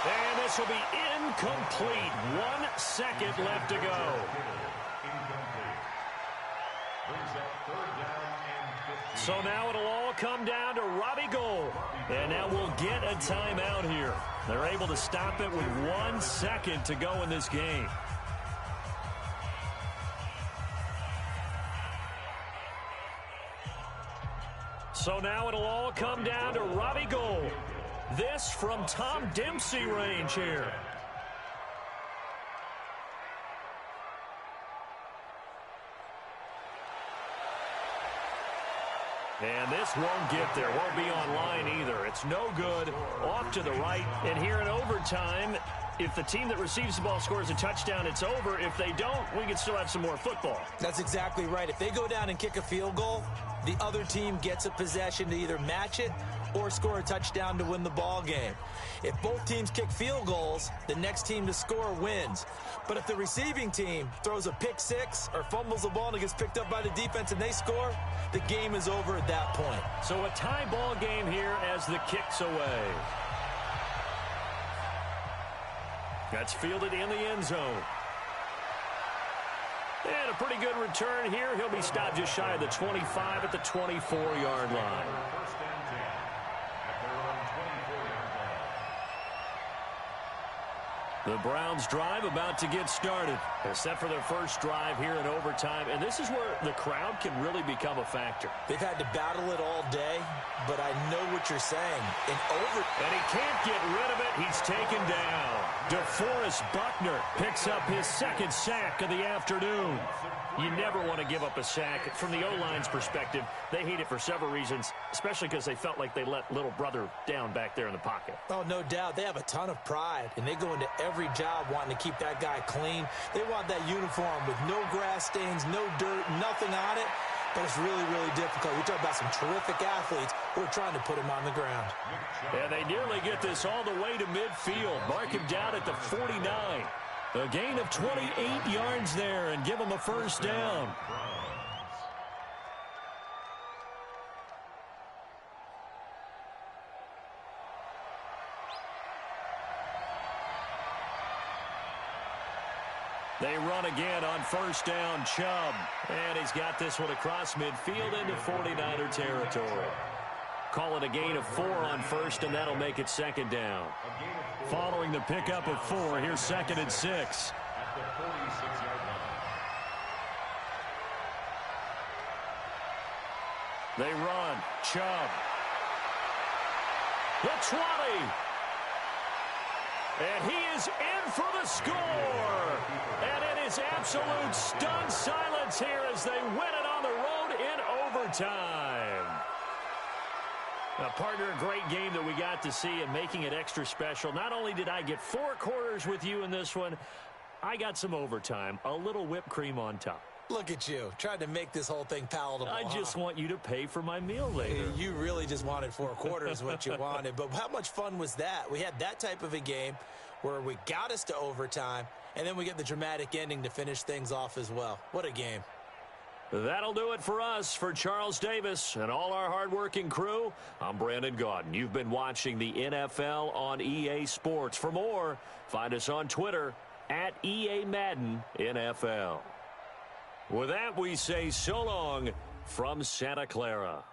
And this will be incomplete. 1 second left to go. So now it'll all come down to Robbie Gould. And now we'll get a timeout here. They're able to stop it with 1 second to go in this game. So now it'll all come down to Robbie Gould. This from Tom Dempsey range here. And this won't get there. Won't be online either. It's no good. Off to the right. And here in overtime, if the team that receives the ball scores a touchdown, it's over. If they don't, we can still have some more football. That's exactly right. If they go down and kick a field goal, the other team gets a possession to either match it or score a touchdown to win the ball game. If both teams kick field goals, the next team to score wins. But if the receiving team throws a pick six or fumbles the ball and it gets picked up by the defense and they score, the game is over at that point. So a tie ball game here as the kick's away. That's fielded in the end zone. And a pretty good return here. He'll be stopped just shy of the 25 at the 24-yard line. The Browns drive about to get started. They're set for their first drive here in overtime, and this is where the crowd can really become a factor. They've had to battle it all day, but I know what you're saying. And he can't get rid of it. He's taken down. DeForest Buckner picks up his second sack of the afternoon. You never want to give up a sack. From the O-line's perspective, they hate it for several reasons, especially because they felt like they let little brother down back there in the pocket. Oh, no doubt. They have a ton of pride, and they go into every job wanting to keep that guy clean. They want that uniform with no grass stains, no dirt, nothing on it. But it's really, really difficult. We talk about some terrific athletes who are trying to put him on the ground. Yeah, they nearly get this all the way to midfield. Mark him down at the 49. A gain of 28 yards there and give him a first down. They run again on first down, Chubb. And he's got this one across midfield into 49er territory. Call it a gain of 4 on first, and that'll make it second down. Following the pickup of 4, here's 2nd and 6. At the 46-yard line. They run. Chubb. The 20. And he is in for the score. And it is absolute stunned silence here as they win it on the road in overtime. Now, partner, a great game that we got to see and making it extra special. Not only did I get 4 quarters with you in this one, I got some overtime, a little whipped cream on top. Look at you, trying to make this whole thing palatable. I just want you to pay for my meal later. You really just wanted 4 quarters what you wanted. But how much fun was that? We had that type of a game where we got us to overtime, and then we get the dramatic ending to finish things off as well. What a game. That'll do it for us. For Charles Davis and all our hardworking crew, I'm Brandon Gaudin. You've been watching the NFL on EA Sports. For more, find us on Twitter at EA Madden NFL. With that, we say so long from Santa Clara.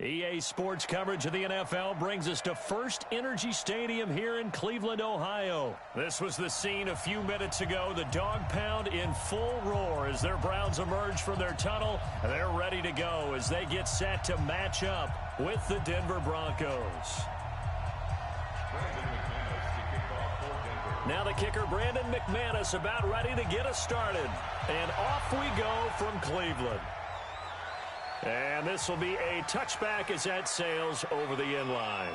EA Sports coverage of the NFL brings us to First Energy Stadium here in Cleveland, Ohio. This was the scene a few minutes ago. The dog pound in full roar as their Browns emerge from their tunnel. They're ready to go as they get set to match up with the Denver Broncos. Now the kicker, Brandon McManus, about ready to get us started. And off we go from Cleveland. And this will be a touchback as that sails over the end line.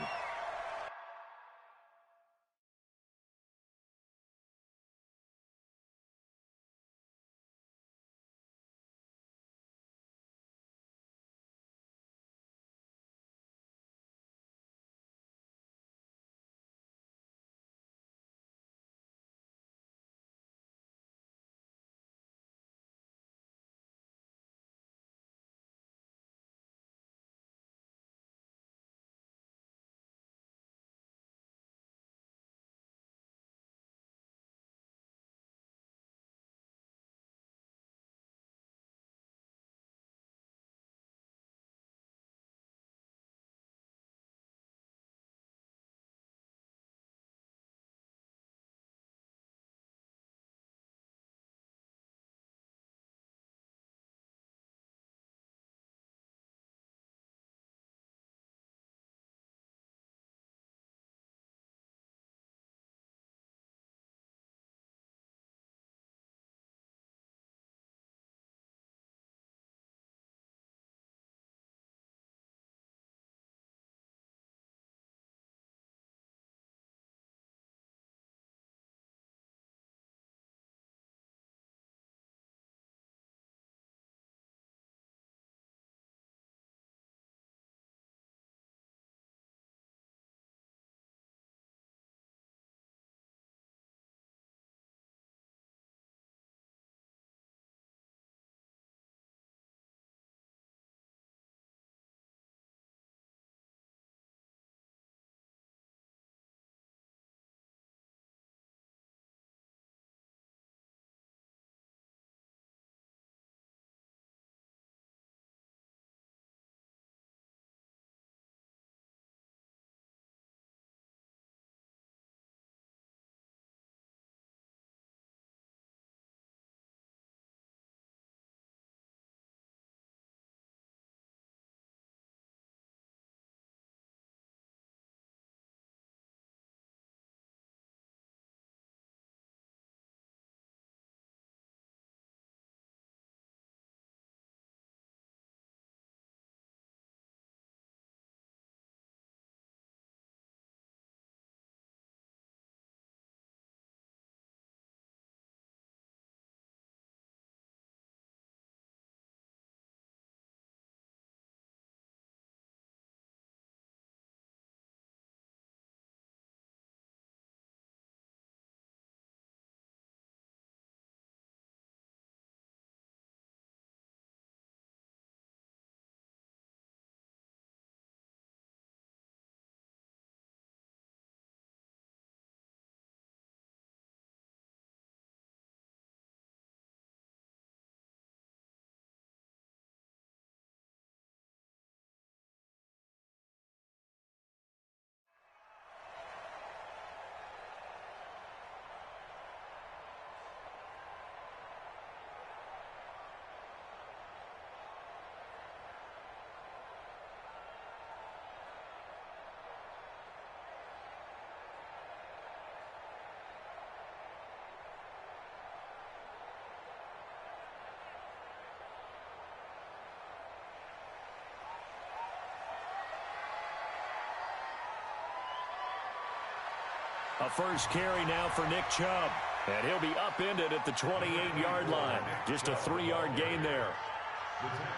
A first carry now for Nick Chubb. And he'll be upended at the 28-yard line. Just a 3-yard gain there.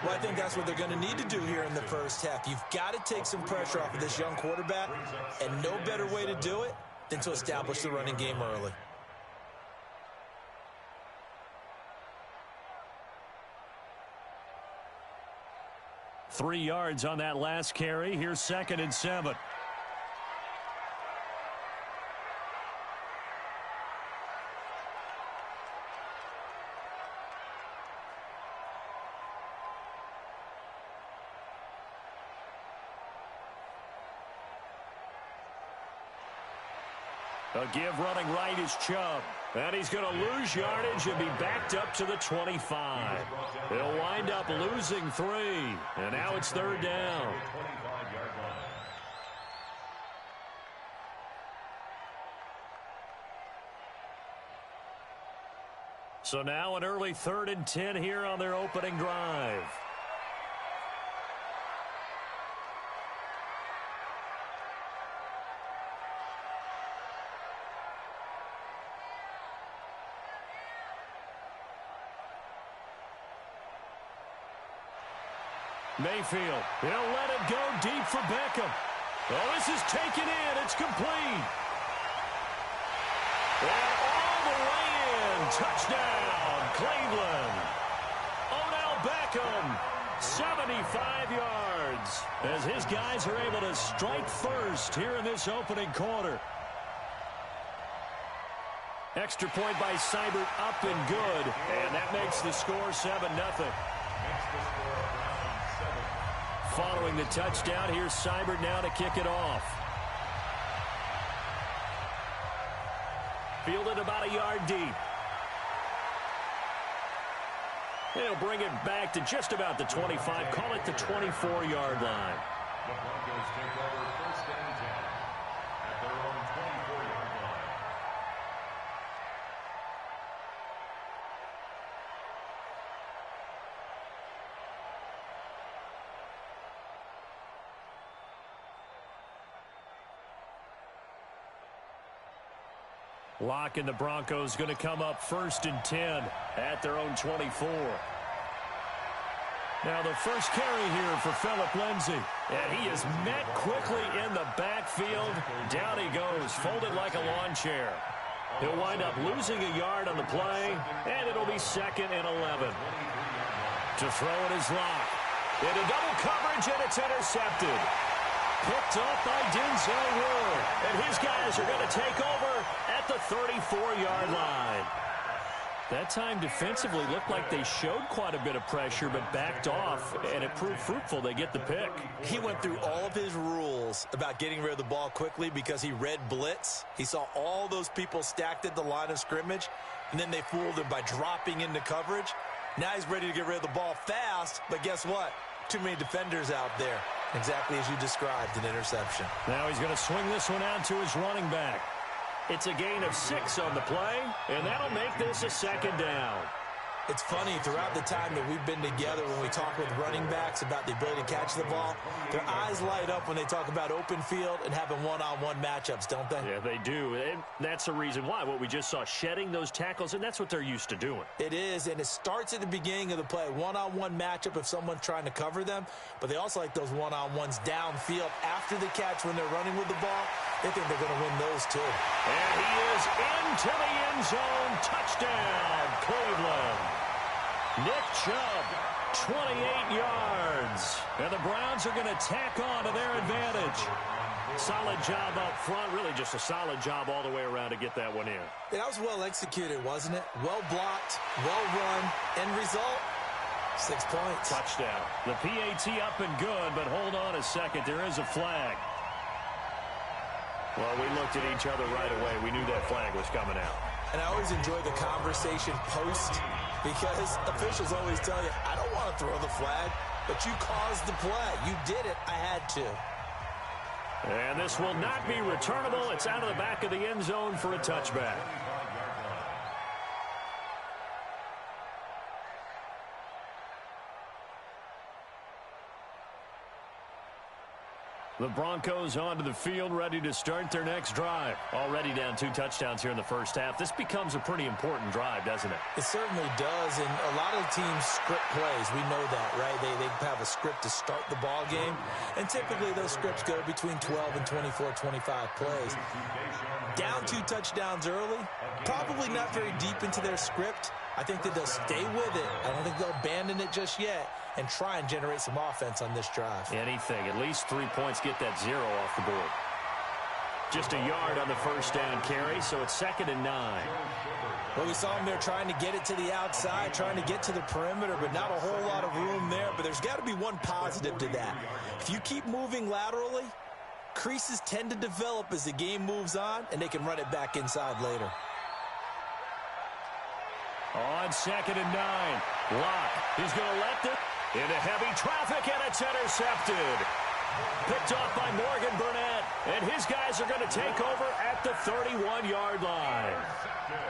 Well, I think that's what they're going to need to do here in the first half. You've got to take some pressure off of this young quarterback, and no better way to do it than to establish the running game early. Three yards on that last carry. Here's 2nd and 7. A give running right is Chubb. And he's going to lose yardage and be backed up to the 25. He'll wind up losing 3. And now it's 3rd down. So now an early 3rd and 10 here on their opening drive. Mayfield, he'll let it go deep for Beckham. Oh, this is taken in. It's complete. And all the way in. Touchdown, Cleveland. Odell Beckham, 75 yards. As his guys are able to strike first here in this opening quarter. Extra point by Seibert up and good. And that makes the score 7-0. Following the touchdown, here's Seibert now to kick it off. Fielded about a yard deep. They'll bring it back to just about the 25. Call it the 24-yard line. The Broncos take over 1st and 10 at their own 24-yard line. Lock and the Broncos going to come up 1st and 10 at their own 24. Now the first carry here for Phillip Lindsay. And he is met quickly in the backfield. Down he goes, folded like a lawn chair. He'll wind up losing a yard on the play, and it'll be 2nd and 11. To throw it is Locke. Into double coverage, and it's intercepted. Picked up by Denzel Ward. And his guys are going to take over at the 34-yard line. That time defensively looked like they showed quite a bit of pressure but backed off, and it proved fruitful. They get the pick. He went through all of his rules about getting rid of the ball quickly because he read blitz. He saw all those people stacked at the line of scrimmage, and then they fooled him by dropping into coverage. Now he's ready to get rid of the ball fast, but guess what? Too many defenders out there. Exactly as you described, an interception. Now he's going to swing this one out to his running back. It's a gain of 6 on the play, and that'll make this a 2nd down. It's funny, throughout the time that we've been together, when we talk with running backs about the ability to catch the ball, their eyes light up when they talk about open field and having one-on-one matchups, don't they? Yeah, they do. And that's the reason why. What we just saw, shedding those tackles, and that's what they're used to doing. It is, and it starts at the beginning of the play. One-on-one matchup if someone's trying to cover them, but they also like those one-on-ones downfield after the catch when they're running with the ball. They think they're going to win those, too. And he is into the end zone. Touchdown, Cleveland. Nick Chubb, 28 yards. And the Browns are going to tack on to their advantage. Solid job up front. Really just a solid job all the way around to get that one in. Yeah, that was well executed, wasn't it? Well blocked, well run. End result, 6 points. Touchdown. The PAT up and good, but hold on a second. There is a flag. Well, we looked at each other right away. We knew that flag was coming out. And I always enjoy the conversation post because officials always tell you, I don't want to throw the flag, but you caused the play. You did it. I had to. And this will not be returnable. It's out of the back of the end zone for a touchback. The Broncos onto the field, ready to start their next drive. Already down 2 touchdowns here in the first half. This becomes a pretty important drive, doesn't it? It certainly does, and a lot of teams script plays. We know that, right? They have a script to start the ball game, and typically those scripts go between 12 and 24, 25 plays. Down 2 touchdowns early, probably not very deep into their script. I think that they'll stay with it. I don't think they'll abandon it just yet and try and generate some offense on this drive. Anything. At least 3 points, get that 0 off the board. Just a yard on the first down carry, so it's 2nd and 9. Well, we saw them there trying to get it to the outside, trying to get to the perimeter, but not a whole lot of room there. But there's got to be one positive to that. If you keep moving laterally, creases tend to develop as the game moves on, and they can run it back inside later. On 2nd and 9. Block. He's going to let it into heavy traffic, and it's intercepted. Picked off by Morgan Burnett, and his guys are going to take over at the 31-yard line.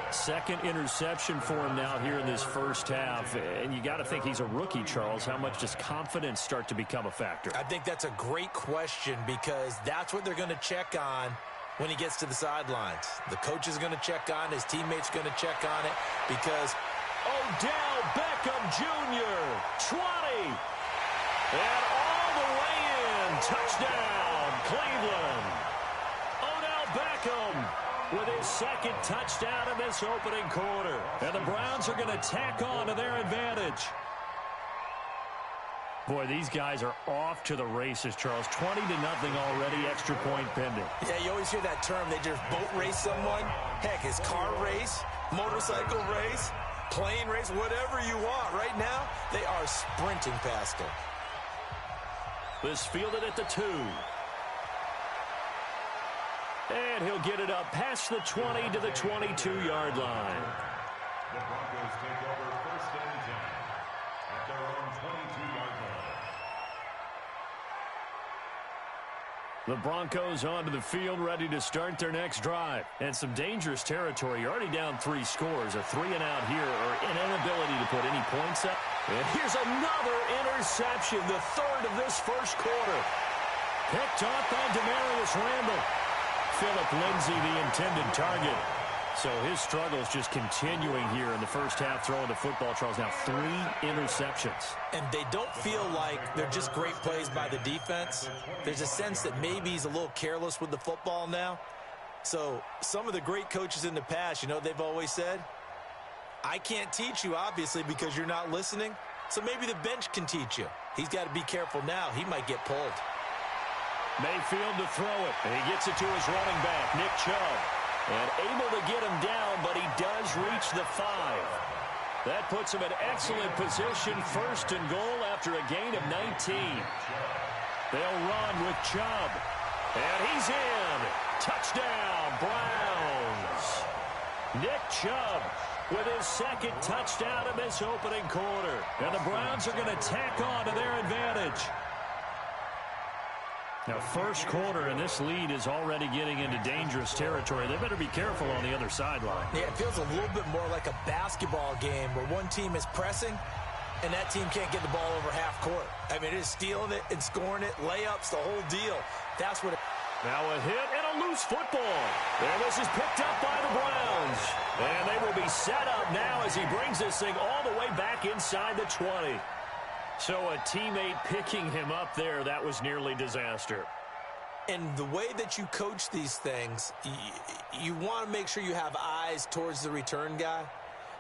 Second interception for him now here in this first half, and you got to think he's a rookie, Charles. How much does confidence start to become a factor? I think that's a great question because that's what they're going to check on when he gets to the sidelines. The coach is going to check on, his teammates are going to check on it because Odell Beckham Jr., 20, and all the way in. Touchdown, Cleveland. Odell Beckham with his second touchdown in this opening quarter. And the Browns are going to tack on to their advantage. Boy, these guys are off to the races, Charles. 20-0 already, extra point pending. Yeah, you always hear that term. They just boat race someone. Heck, it's car race, motorcycle race, plane race, whatever you want. Right now, they are sprinting past them. This fielded at the 2. And he'll get it up past the 20 to the 22-yard line. The Broncos take over 1st and 10 at their own 22-yard line. The Broncos onto the field, ready to start their next drive. And some dangerous territory. You're already down 3 scores. A 3-and-out here, or an inability to put any points up. And here's another interception, the third of this first quarter. Picked off by Demarius Randall. Philip Lindsay, the intended target. So his struggles just continuing here in the first half, throwing the football, Charles. Now 3 interceptions. And they don't feel like they're just great plays by the defense. There's a sense that maybe he's a little careless with the football now. So some of the great coaches in the past, you know, they've always said, I can't teach you, obviously, because you're not listening. So maybe the bench can teach you. He's got to be careful now. He might get pulled. Mayfield to throw it. And he gets it to his running back, Nick Chubb. And able to get him down, but he does reach the 5. That puts him in excellent position, 1st and goal after a gain of 19. They'll run with Chubb. And he's in. Touchdown, Browns. Nick Chubb with his second touchdown in this opening quarter. And the Browns are going to tack on to their advantage. Now, first quarter, and this lead is already getting into dangerous territory. They better be careful on the other sideline. Yeah, it feels a little bit more like a basketball game where one team is pressing and that team can't get the ball over half court. I mean, it is stealing it and scoring it, layups, the whole deal. That's what it... Now a hit and a loose football. And this is picked up by the Browns. And they will be set up now as he brings this thing all the way back inside the 20. So a teammate picking him up there, that was nearly disaster. And the way that you coach these things, you want to make sure you have eyes towards the return guy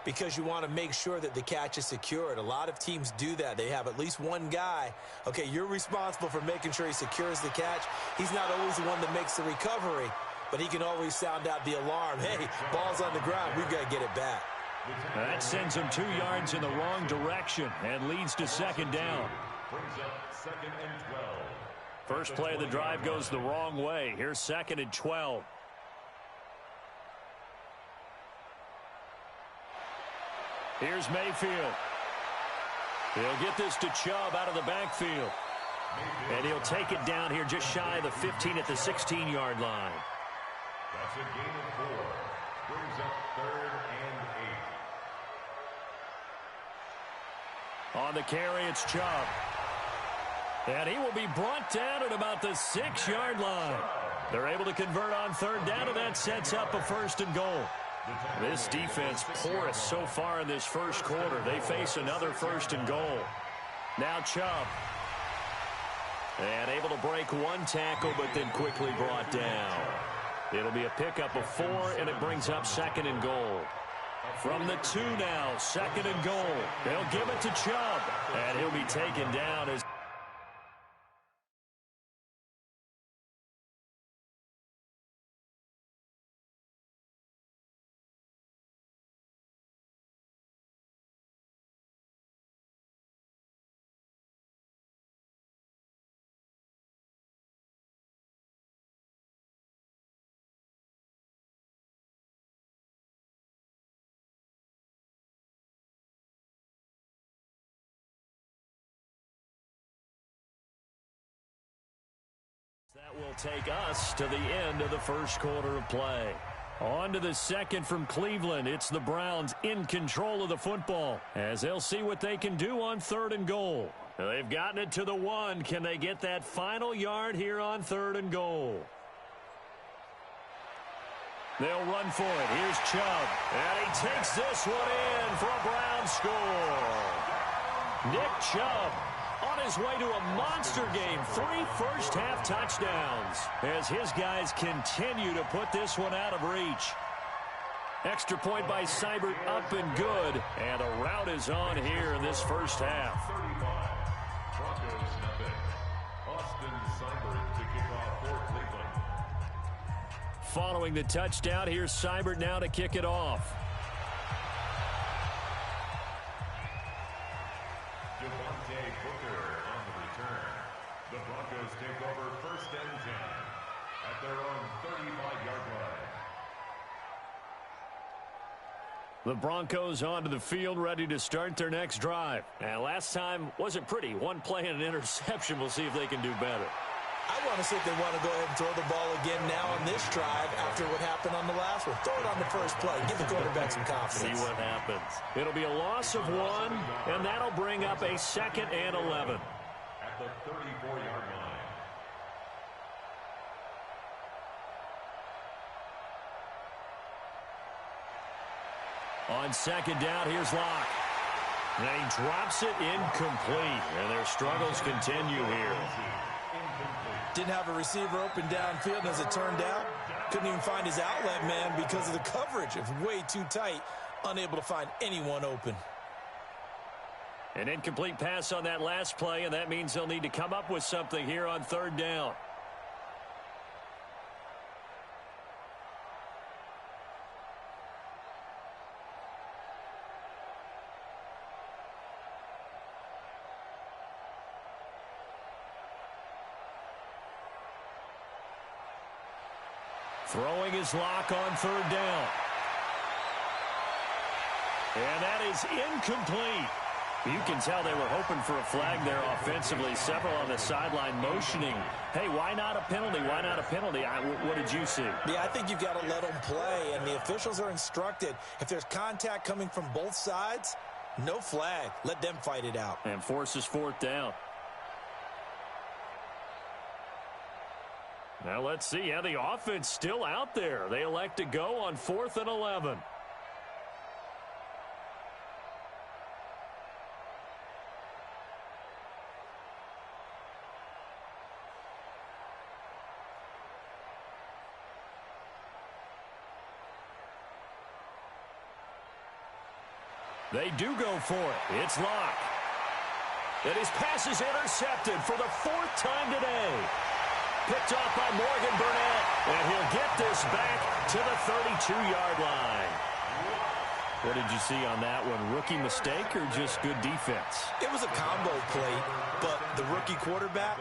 because you want to make sure that the catch is secured. A lot of teams do that. They have at least one guy. Okay, you're responsible for making sure he secures the catch. He's not always the one that makes the recovery, but he can always sound out the alarm. Hey, ball's on the ground. We've got to get it back. That sends him 2 yards in the wrong direction and leads to 2nd down. Brings up 2nd and 12. First play of the drive goes the wrong way. Here's 2nd and 12. Here's Mayfield. He'll get this to Chubb out of the backfield. And he'll take it down here just shy of the 15 at the 16-yard line. That's a gain of 4. Brings up 3rd and 8. On the carry, it's Chubb. And he will be brought down at about the 6-yard line. They're able to convert on 3rd down, and that sets up a 1st and goal. This defense porous so far in this first quarter. They face another 1st and goal. Now Chubb. And able to break one tackle, but then quickly brought down. It'll be a pickup of 4, and it brings up 2nd and goal. From the 2 now, 2nd and goal. They'll give it to Chubb, and he'll be taken down as take us to the end of the first quarter of play. On to the second from Cleveland. It's the Browns in control of the football as they'll see what they can do on 3rd and goal. They've gotten it to the 1. Can they get that final yard here on 3rd and goal? They'll run for it. Here's Chubb. And he takes this one in for a Browns score. Nick Chubb on his way to a monster game. 3 first-half touchdowns as his guys continue to put this one out of reach. Extra point by Seibert, up and good. And a rout is on here in this first half. 35. Broncos nothing. Austin Seibert to kick off for Cleveland. Following the touchdown, here's Seibert now to kick it off. Devontae Booker on the return. The Broncos take over 1st and 10 at their own 35-yard line. The Broncos onto the field, ready to start their next drive. And last time wasn't pretty. 1 play and an interception. We'll see if they can do better. I want to see if they want to go ahead and throw the ball again now on this drive after what happened on the last one. Throw it on the first play. Give the quarterback some confidence. See what happens. It'll be a loss of 1, and that'll bring up a 2nd and 11. At the 34-yard line. On 2nd down, here's Locke. And he drops it incomplete. And their struggles continue here. Didn't have a receiver open downfield, and as it turned out, couldn't even find his outlet man because of the coverage. It was way too tight, unable to find anyone open. An incomplete pass on that last play, and that means they'll need to come up with something here on 3rd down. Throwing his Lock on 3rd down. And that is incomplete. You can tell they were hoping for a flag there offensively. Several on the sideline motioning, hey, why not a penalty? Why not a penalty? What did you see? Yeah, I think you've got to let them play, and the officials are instructed. If there's contact coming from both sides, no flag. Let them fight it out. And forces 4th down. Now let's see. Yeah, the offense still out there. They elect to go on 4th and 11. They do go for it. It's Locke. And his pass is intercepted for the 4th time today. Picked off by Morgan Burnett. And he'll get this back to the 32-yard line. What did you see on that one? Rookie mistake or just good defense? It was a combo play, but the rookie quarterback,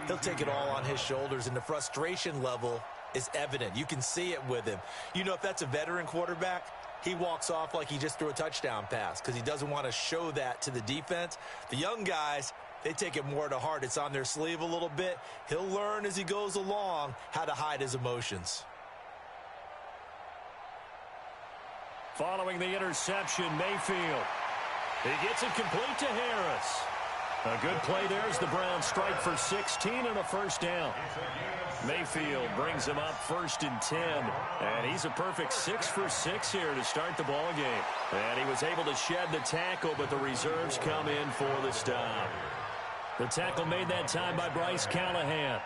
he'll take it all on his shoulders, and the frustration level is evident. You can see it with him. You know, if that's a veteran quarterback, he walks off like he just threw a touchdown pass because he doesn't want to show that to the defense. The young guys, they take it more to heart. It's on their sleeve a little bit. He'll learn as he goes along how to hide his emotions. Following the interception, Mayfield. He gets it complete to Harris. A good play there as the Browns strike for 16 and a 1st down. Mayfield brings him up 1st and 10. And he's a perfect 6 for 6 here to start the ball game. And he was able to shed the tackle, but the reserves come in for the stop. The tackle made that time by Bryce Callahan.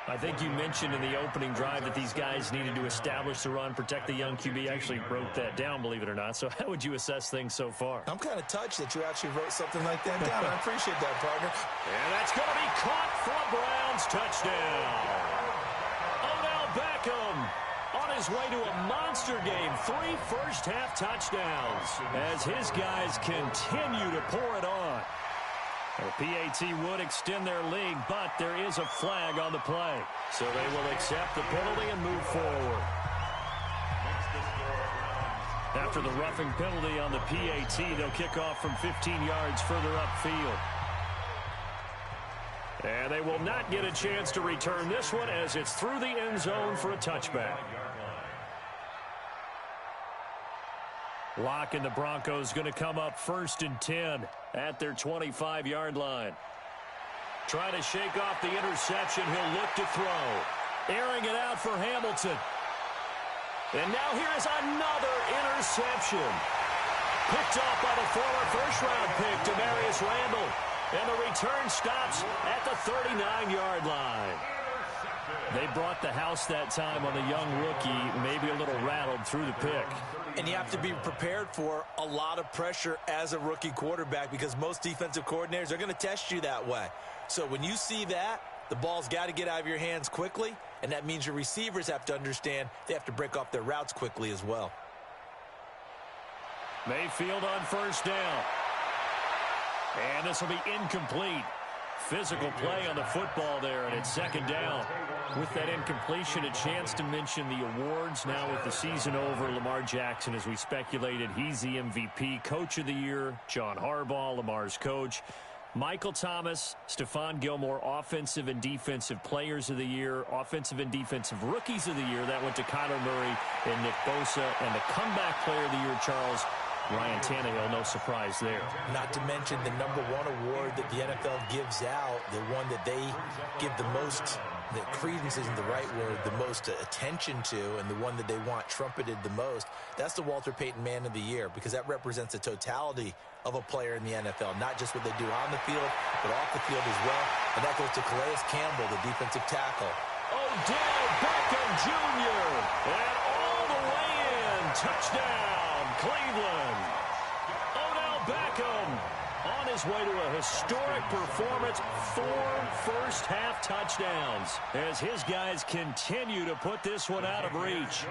I think you mentioned in the opening drive that these guys needed to establish the run, protect the young QB. I actually wrote that down, believe it or not. So how would you assess things so far? I'm kind of touched that you actually wrote something like that down. I appreciate that, partner. And that's going to be caught for a Browns touchdown. Odell Beckham on his way to a monster game. 3 first-half touchdowns as his guys continue to pour it on. The PAT would extend their lead, but there is a flag on the play. So they will accept the penalty and move forward. After the roughing penalty on the PAT, they'll kick off from 15 yards further upfield. And they will not get a chance to return this one as it's through the end zone for a touchback. Locke and the Broncos going to come up 1st and 10 at their 25-yard line. Trying to shake off the interception. He'll look to throw. Airing it out for Hamilton. And now here is another interception. Picked off by the former first-round pick, Demarius Randall. And the return stops at the 39-yard line. They brought the house that time on the young rookie, maybe a little rattled through the pick. And you have to be prepared for a lot of pressure as a rookie quarterback because most defensive coordinators are going to test you that way. So when you see that, the ball's got to get out of your hands quickly, and that means your receivers have to understand they have to break off their routes quickly as well. Mayfield on 1st down. And this will be incomplete. Physical play on the football there, and it's 2nd down. With that incompletion, a chance to mention the awards. Now with the season over, Lamar Jackson, as we speculated, he's the MVP. Coach of the Year, John Harbaugh, Lamar's coach. Michael Thomas, Stephon Gilmore, Offensive and Defensive Players of the Year, Offensive and Defensive Rookies of the Year. That went to Kyler Murray and Nick Bosa. And the Comeback Player of the Year, Charles, Ryan Tannehill, no surprise there. Not to mention the #1 award that the NFL gives out, the one that they give the most, that credence isn't the right word, the most attention to, and the one that they want trumpeted the most. That's the Walter Payton Man of the Year, because that represents the totality of a player in the NFL, not just what they do on the field, but off the field as well. And that goes to Calais Campbell, the defensive tackle. Odell Beckham Jr. And all the way in. Touchdown, Cleveland. Odell Beckham on his way to a historic performance. 4 first-half touchdowns as his guys continue to put this one out of reach.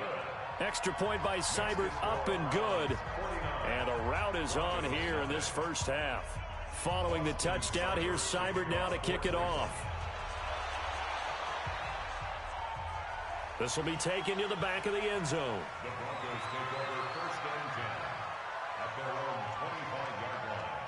Extra point by Seibert, up and good. And a rout is on here in this first half. Following the touchdown, here's Seibert now to kick it off. This will be taken to the back of the end zone. The Broncos take over 1st and 10 at their own 25-yard line.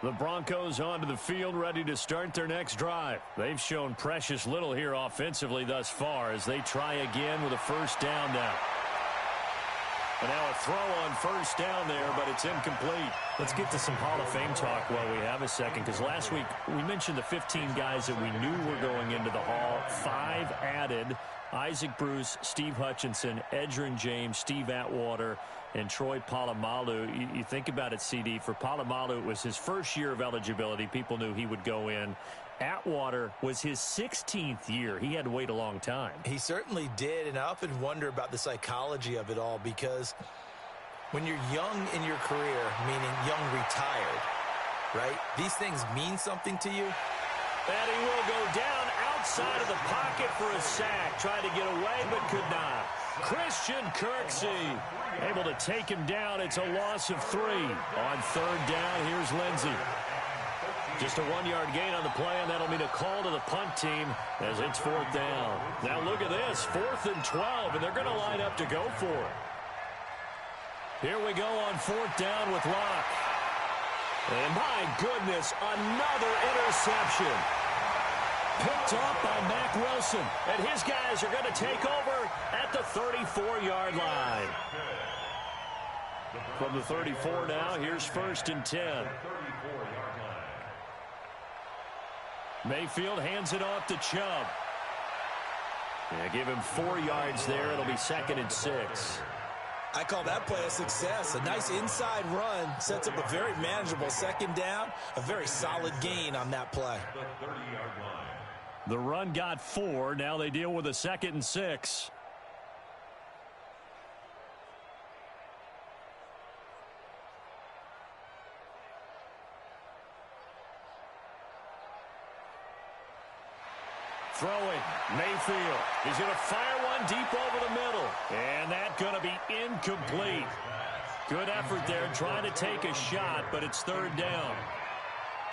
The Broncos onto the field, ready to start their next drive. They've shown precious little here offensively thus far as they try again with a 1st down now. And now a throw on 1st down there, but it's incomplete. Let's get to some Hall of Fame talk while we have a second, because last week we mentioned the 15 guys that we knew were going into the Hall. 5 added: Isaac Bruce, Steve Hutchinson, Edgerrin James, Steve Atwater, and Troy Polamalu. You think about it, CD, for Polamalu, it was his first year of eligibility. People knew he would go in. Atwater was his 16th year. He had to wait a long time. He certainly did, and I often wonder about the psychology of it all, because when you're young in your career, meaning young retired, right, these things mean something to you. And he will go down outside of the pocket for a sack. Tried to get away, but could not. Christian Kirksey able to take him down. It's a loss of 3. On 3rd down, here's Lindsey. Just a 1-yard gain on the play, and that'll mean a call to the punt team as it's 4th down. Now look at this, 4th and 12, and they're going to line up to go for it. Here we go on 4th down with Locke. And my goodness, another interception. Picked off by Mack Wilson, and his guys are going to take over at the 34-yard line. From the 34 now, here's 1st and 10. Mayfield hands it off to Chubb. Yeah, give him 4 yards there. It'll be 2nd and 6. I call that play a success. A nice inside run sets up a very manageable 2nd down. A very solid gain on that play. The run got 4. Now they deal with a 2nd and 6. Throwing, Mayfield. He's going to fire one deep over the middle. And that's going to be incomplete. Good effort there trying to take a shot, but it's 3rd down.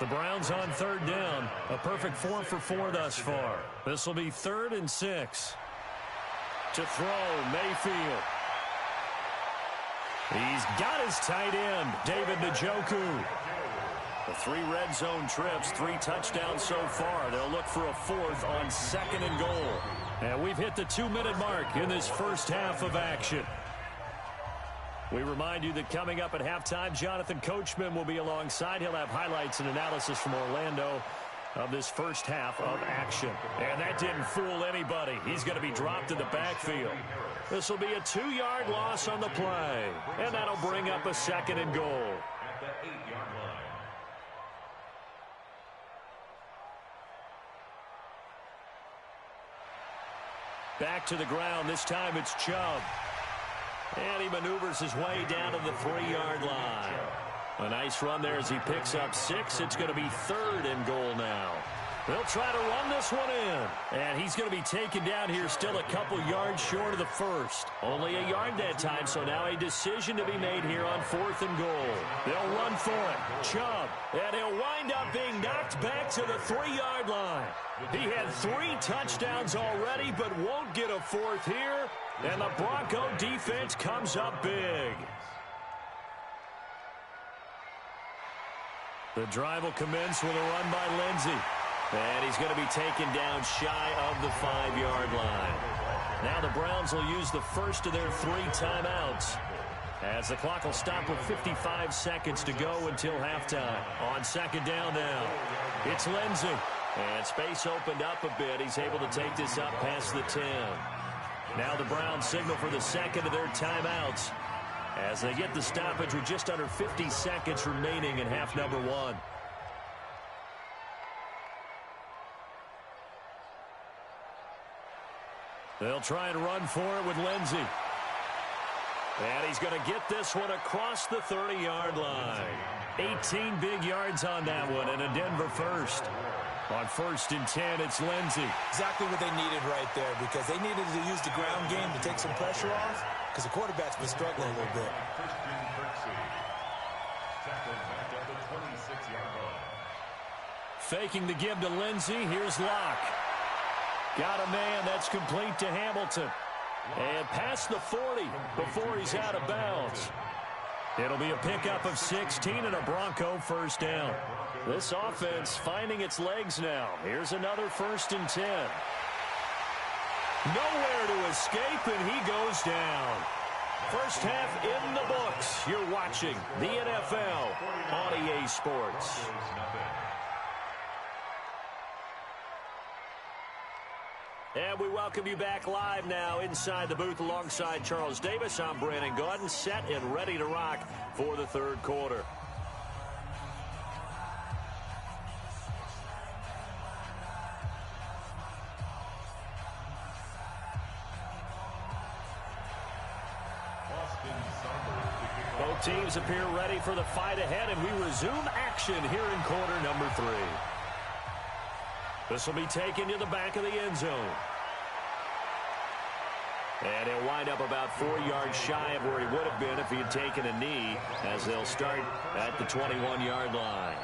The Browns on 3rd down. A perfect 4 for 4 thus far. This will be 3rd and 6. To throw, Mayfield. He's got his tight end, David Njoku. The 3 red zone trips, 3 touchdowns so far. They'll look for a 4th on 2nd and goal. And we've hit the 2-minute mark in this first half of action. We remind you that coming up at halftime, Jonathan Coachman will be alongside. He'll have highlights and analysis from Orlando of this first half of action. And that didn't fool anybody. He's going to be dropped in the backfield. This will be a 2-yard loss on the play. And that'll bring up a 2nd and goal. At the 8-yard line. Back to the ground. This time it's Chubb. And he maneuvers his way down to the 3-yard line. A nice run there as he picks up 6. It's going to be 3rd and goal now. They'll try to run this one in. And he's going to be taken down here still a couple yards short of the first. Only a yard that time, so now a decision to be made here on 4th and goal. They'll run for it. Chubb. And he'll wind up being knocked back to the 3-yard line. He had 3 touchdowns already, but won't get a 4th here. And the Bronco defense comes up big. The drive will commence with a run by Lindsey. And he's going to be taken down shy of the 5-yard line. Now the Browns will use the first of their 3 timeouts, as the clock will stop with 55 seconds to go until halftime. On 2nd down now, it's Lindsey. And space opened up a bit. He's able to take this up past the 10. Now the Browns signal for the 2nd of their timeouts as they get the stoppage with just under 50 seconds remaining in half number 1. They'll try and run for it with Lindsey. And he's going to get this one across the 30-yard line. 18 big yards on that one, and a Denver first. On 1st and 10, it's Lindsey. Exactly what they needed right there, because they needed to use the ground game to take some pressure off, because the quarterback's been struggling a little bit. Faking the give to Lindsey. Here's Locke. Got a man. That's complete to Hamilton. And past the 40 before he's out of bounds. It'll be a pickup of 16 and a Bronco first down. This offense finding its legs now. Here's another 1st and 10. Nowhere to escape, and he goes down. First half in the books. You're watching the NFL on EA Sports. And we welcome you back live now inside the booth alongside Charles Davis. I'm Brandon Gaudin, set and ready to rock for the 3rd quarter. Both teams appear ready for the fight ahead, and we resume action here in quarter number 3. This will be taken to the back of the end zone. And he'll wind up about 4 yards shy of where he would have been if he had taken a knee, as they'll start at the 21-yard line.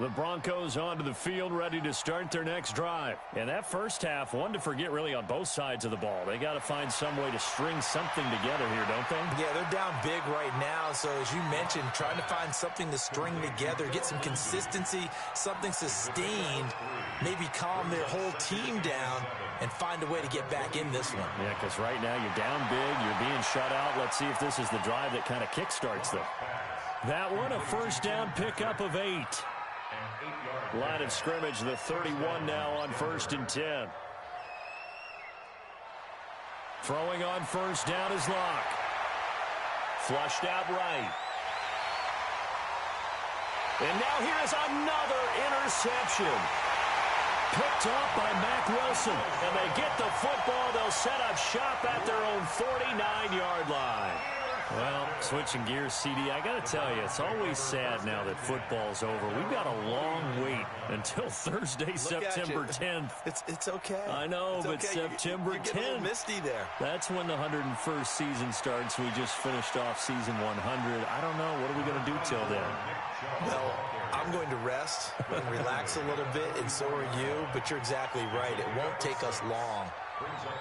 The Broncos onto the field, ready to start their next drive. And that first half, one to forget really on both sides of the ball. They got to find some way to string something together here, don't they? Yeah, they're down big right now. So as you mentioned, trying to find something to string together, get some consistency, something sustained, maybe calm their whole team down and find a way to get back in this one. Yeah, because right now you're down big, you're being shut out. Let's see if this is the drive that kind of kickstarts them. That one, a first down pickup of 8. Line of scrimmage, the 31 now on 1st and 10. Throwing on first down is Locke. Flushed out right. And now here's another interception. Picked off by Mack Wilson. And they get the football. They'll set up shop at their own 49-yard line. Well, switching gears, CD, I got to tell you, it's always sad now that football's over. We've got a long wait until Thursday, September 10th. It's okay. I know, it's but okay. September 10th. You're getting a little misty there. That's when the 101st season starts. We just finished off season 100. I don't know. What are we going to do till then? Well, I'm going to rest and relax a little bit, and so are you, but you're exactly right. It won't take us long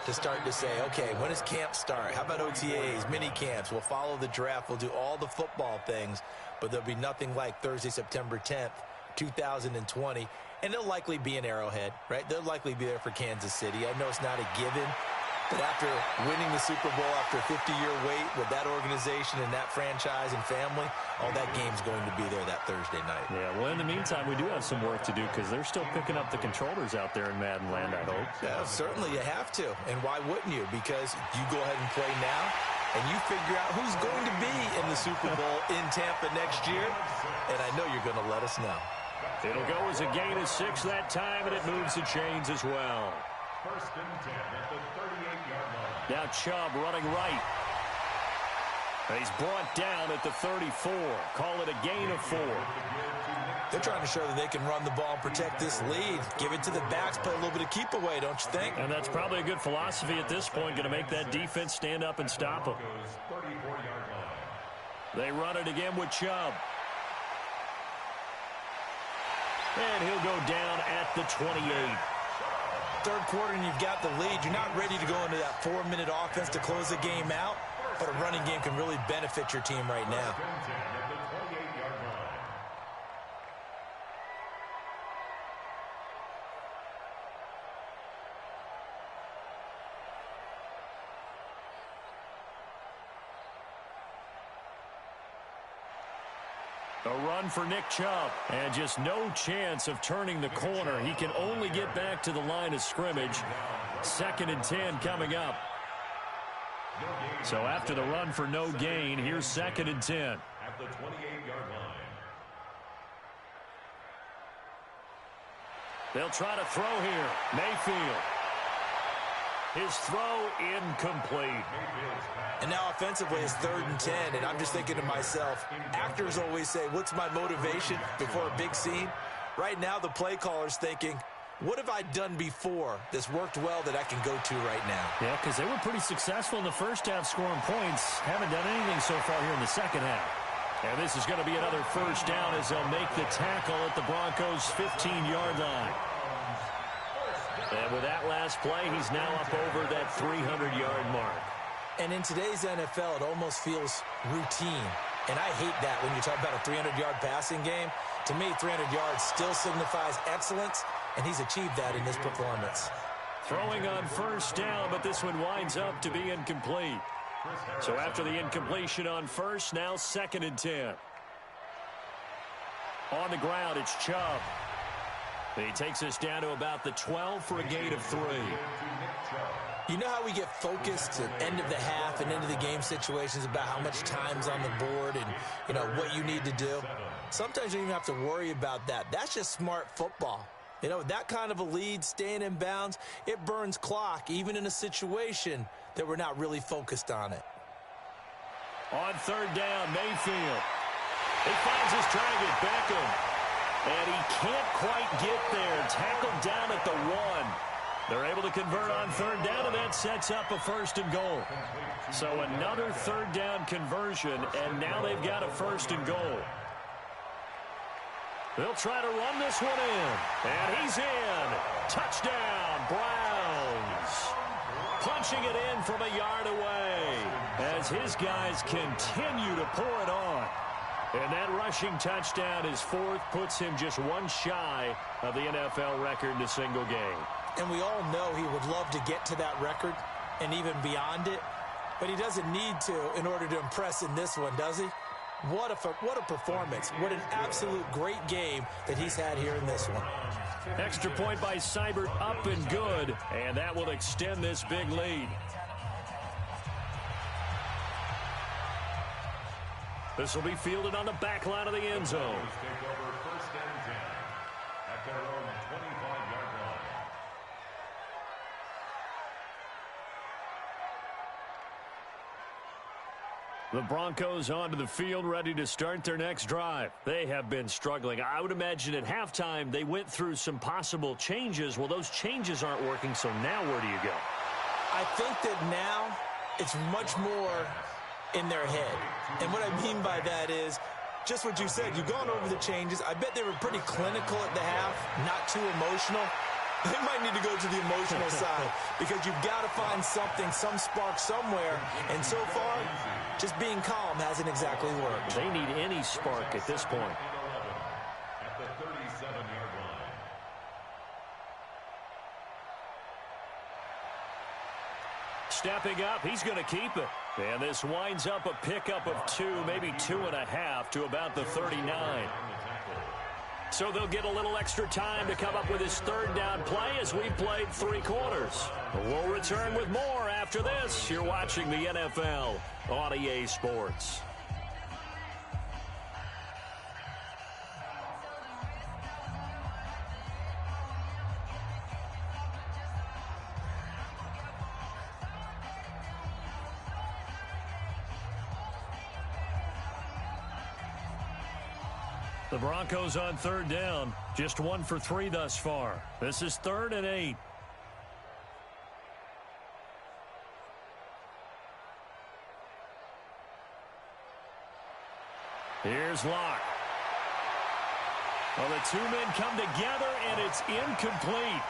to start to say, okay, when does camp start? How about OTAs, mini camps? We'll follow the draft. We'll do all the football things, but there'll be nothing like Thursday, September 10th, 2020, and they'll likely be in Arrowhead, right? They'll likely be there for Kansas City. I know it's not a given, but after winning the Super Bowl after a 50-year wait with that organization and that franchise and family, that game's going to be there that Thursday night. Yeah, well, in the meantime, we do have some work to do because they're still picking up the controllers out there in Madden land, I hope. Yeah, certainly you have to. And why wouldn't you? Because you go ahead and play now, and you figure out who's going to be in the Super Bowl in Tampa next year, and I know you're going to let us know. It'll go as a gain of 6 that time, and it moves the chains as well. First and 10 at the 38-yard line. Now Chubb running right. He's brought down at the 34. Call it a gain of 4. They're trying to show that they can run the ball and protect this lead. Give it to the backs, play a little bit of keep away, don't you think? And that's probably a good philosophy at this point, going to make that defense stand up and stop them. They run it again with Chubb. And he'll go down at the 28. Third quarter and you've got the lead. You're not ready to go into that 4-minute offense to close the game out, but a running game can really benefit your team right now. A run for Nick Chubb, and just no chance of turning the corner. He can only get back to the line of scrimmage. 2nd and 10 coming up. So after the run for no gain, here's 2nd and 10. At the 28-yard line. They'll try to throw here. Mayfield. His throw incomplete. And now offensively it's 3rd and 10, and I'm just thinking to myself, actors always say, what's my motivation before a big scene? Right now the play caller's thinking, what have I done before that's worked well that I can go to right now? Yeah, because they were pretty successful in the first half scoring points. Haven't done anything so far here in the second half. And this is going to be another first down as they'll make the tackle at the Broncos' 15-yard line. And with that last play, he's now up over that 300-yard mark. And in today's NFL, it almost feels routine. And I hate that when you talk about a 300-yard passing game. To me, 300 yards still signifies excellence, and he's achieved that in this performance. Throwing on first down, but this one winds up to be incomplete. So after the incompletion on first, now 2nd and 10. On the ground, it's Chubb. He takes us down to about the 12 for a gain of 3. You know how we get focused at end of the half and into the game situations about how much time's on the board and, you know, what you need to do? Sometimes you don't even have to worry about that. That's just smart football. You know, that kind of a lead, staying in bounds, it burns clock, even in a situation that we're not really focused on it. On 3rd down, Mayfield. He finds his target, Beckham. And he can't quite get there. Tackled down at the 1. They're able to convert on 3rd down, and that sets up a 1st and goal. So another 3rd down conversion, and now they've got a 1st and goal. They'll try to run this one in. And he's in. Touchdown, Browns. Punching it in from a yard away as his guys continue to pour it on. And that rushing touchdown, his 4th, puts him just one shy of the NFL record in a single game. And we all know he would love to get to that record and even beyond it, but he doesn't need to in order to impress in this one, does he? What a performance. What an absolute great game that he's had here in this one. Extra point by Seibert, up and good, and that will extend this big lead. This will be fielded on the back line of the end zone. Take over 1st and 10 at their own 25-yard line. The Broncos onto the field, ready to start their next drive. They have been struggling. I would imagine at halftime they went through some possible changes. Well, those changes aren't working, so now where do you go? I think that now it's much more in their head. And what I mean by that is just what you said. You've gone over the changes. I bet they were pretty clinical at the half, not too emotional. They might need to go to the emotional side because you've got to find something, some spark somewhere. And so far, just being calm hasn't exactly worked. They need any spark at this point. At the 37-yard line. Stepping up, he's going to keep it. And this winds up a pickup of 2, maybe 2.5 to about the 39. So they'll get a little extra time to come up with his third down play as we've played 3 quarters. We'll return with more after this. You're watching the NFL on EA Sports. The Broncos on third down. Just 1 for 3 thus far. This is 3rd and 8. Here's Locke. Well, the 2 men come together, and it's incomplete.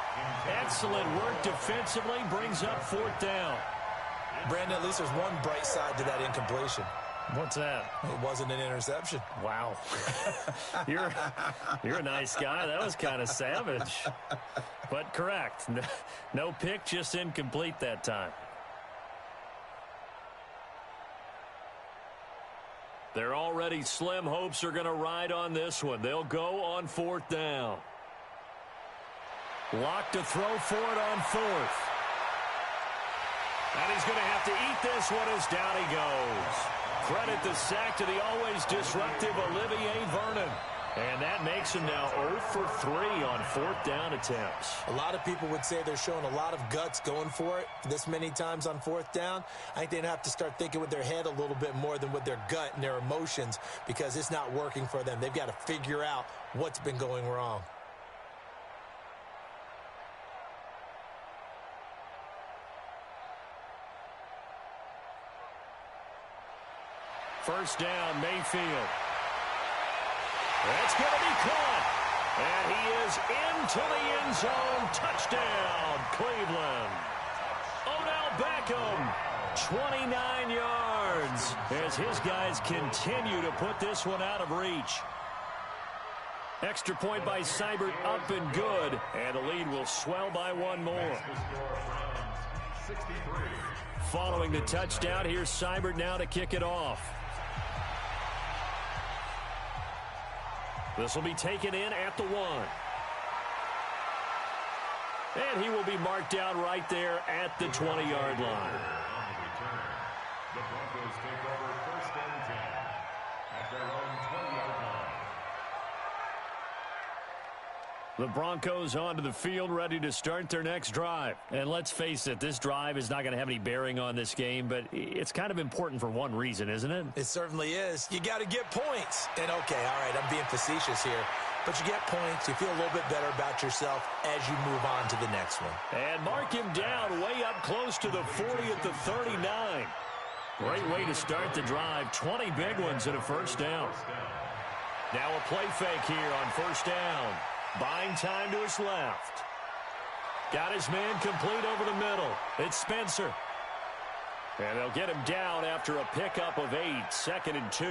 Excellent work defensively. Brings up 4th down. Brandon, at least there's one bright side to that incompletion. What's that? It wasn't an interception. Wow. You're a nice guy. That was kind of savage. But correct. No pick, just incomplete that time. Their already slim hopes are going to ride on this one. They'll go on 4th down. Locke to throw for it on 4th. And he's going to have to eat this one as down he goes. Credit the sack to the always disruptive Olivier Vernon. And that makes him now 0 for 3 on 4th down attempts. A lot of people would say they're showing a lot of guts going for it this many times on 4th down. I think they'd have to start thinking with their head a little bit more than with their gut and their emotions because it's not working for them. They've got to figure out what's been going wrong. First down, Mayfield. That's going to be caught. And he is into the end zone. Touchdown, Cleveland. Odell Beckham, 29 yards, as his guys continue to put this one out of reach. Extra point by Seibert, up and good. And the lead will swell by 1 more. Following the touchdown, here's Seibert now to kick it off. This will be taken in at the 1. And he will be marked down right there at the 20-yard line. The Broncos take over 1st and 10 at their own 20-yard line. The Broncos onto the field, ready to start their next drive. And let's face it, this drive is not going to have any bearing on this game, but it's kind of important for one reason, isn't it? It certainly is. You got to get points. And okay, all right, I'm being facetious here. But you get points, you feel a little bit better about yourself as you move on to the next one. And mark him down way up close to the 40 at the 39. Great way to start the drive. 20 big ones at a first down. Now a play fake here on first down. Buying time to his left. Got his man complete over the middle. It's Spencer. And they'll get him down after a pickup of 8. 2nd and 2.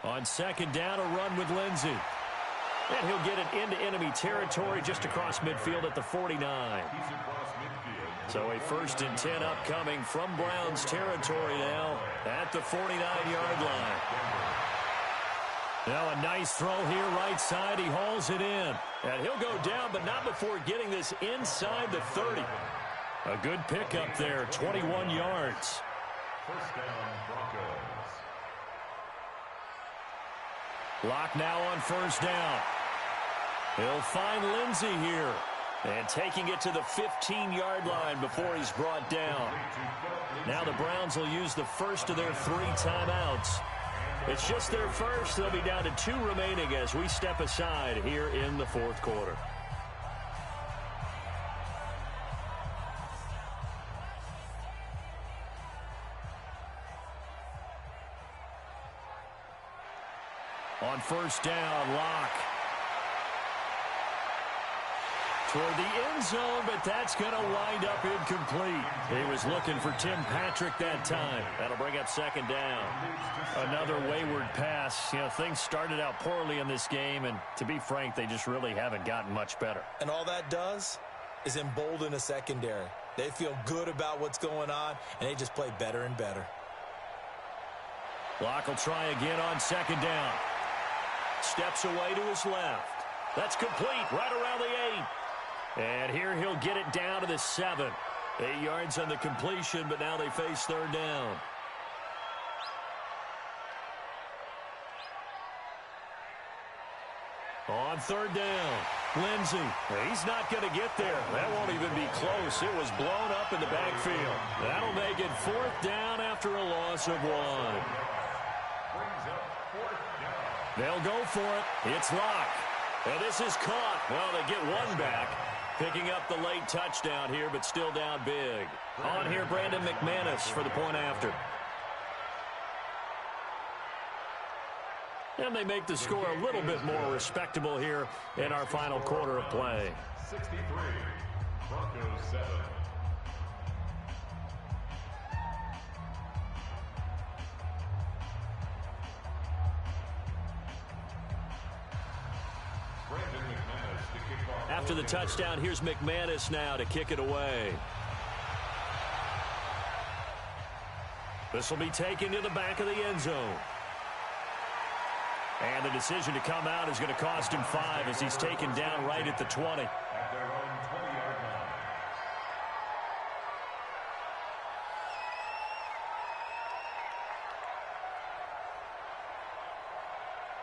On 2nd down, a run with Lindsey. And he'll get it into enemy territory just across midfield at the 49. So a 1st and 10 upcoming from Browns territory now at the 49-yard line. Now a nice throw here right side. He hauls it in. And he'll go down, but not before getting this inside the 30. A good pickup there, 21 yards. First down, Broncos. Locke now on first down. He'll find Lindsey here. And taking it to the 15-yard line before he's brought down. Now the Browns will use the first of their 3 timeouts. It's just their first. They'll be down to 2 remaining as we step aside here in the 4th quarter. On first down, Locke. Toward the end zone, but that's going to wind up incomplete. He was looking for Tim Patrick that time. That'll bring up second down. Another wayward pass. You know, things started out poorly in this game, and to be frank, they just really haven't gotten much better. And all that does is embolden a secondary. They feel good about what's going on, and they just play better and better. Locke will try again on second down. Steps away to his left. That's complete right around the 8. And here he'll get it down to the 7. 8 yards on the completion, but now they face third down. On third down, Lindsey. He's not going to get there. That won't even be close. It was blown up in the backfield. That'll make it fourth down after a loss of 1. They'll go for it. It's Locke. And this is caught. Well, they get one back. Picking up the late touchdown here, but still down big. On here, Brandon McManus for the point after. And they make the score a little bit more respectable here in our final quarter of play. 63, Broncos 7. After the touchdown, here's McManus now to kick it away. This will be taken to the back of the end zone. And the decision to come out is going to cost him 5 as he's taken down right at the 20. At their own 20-yard line.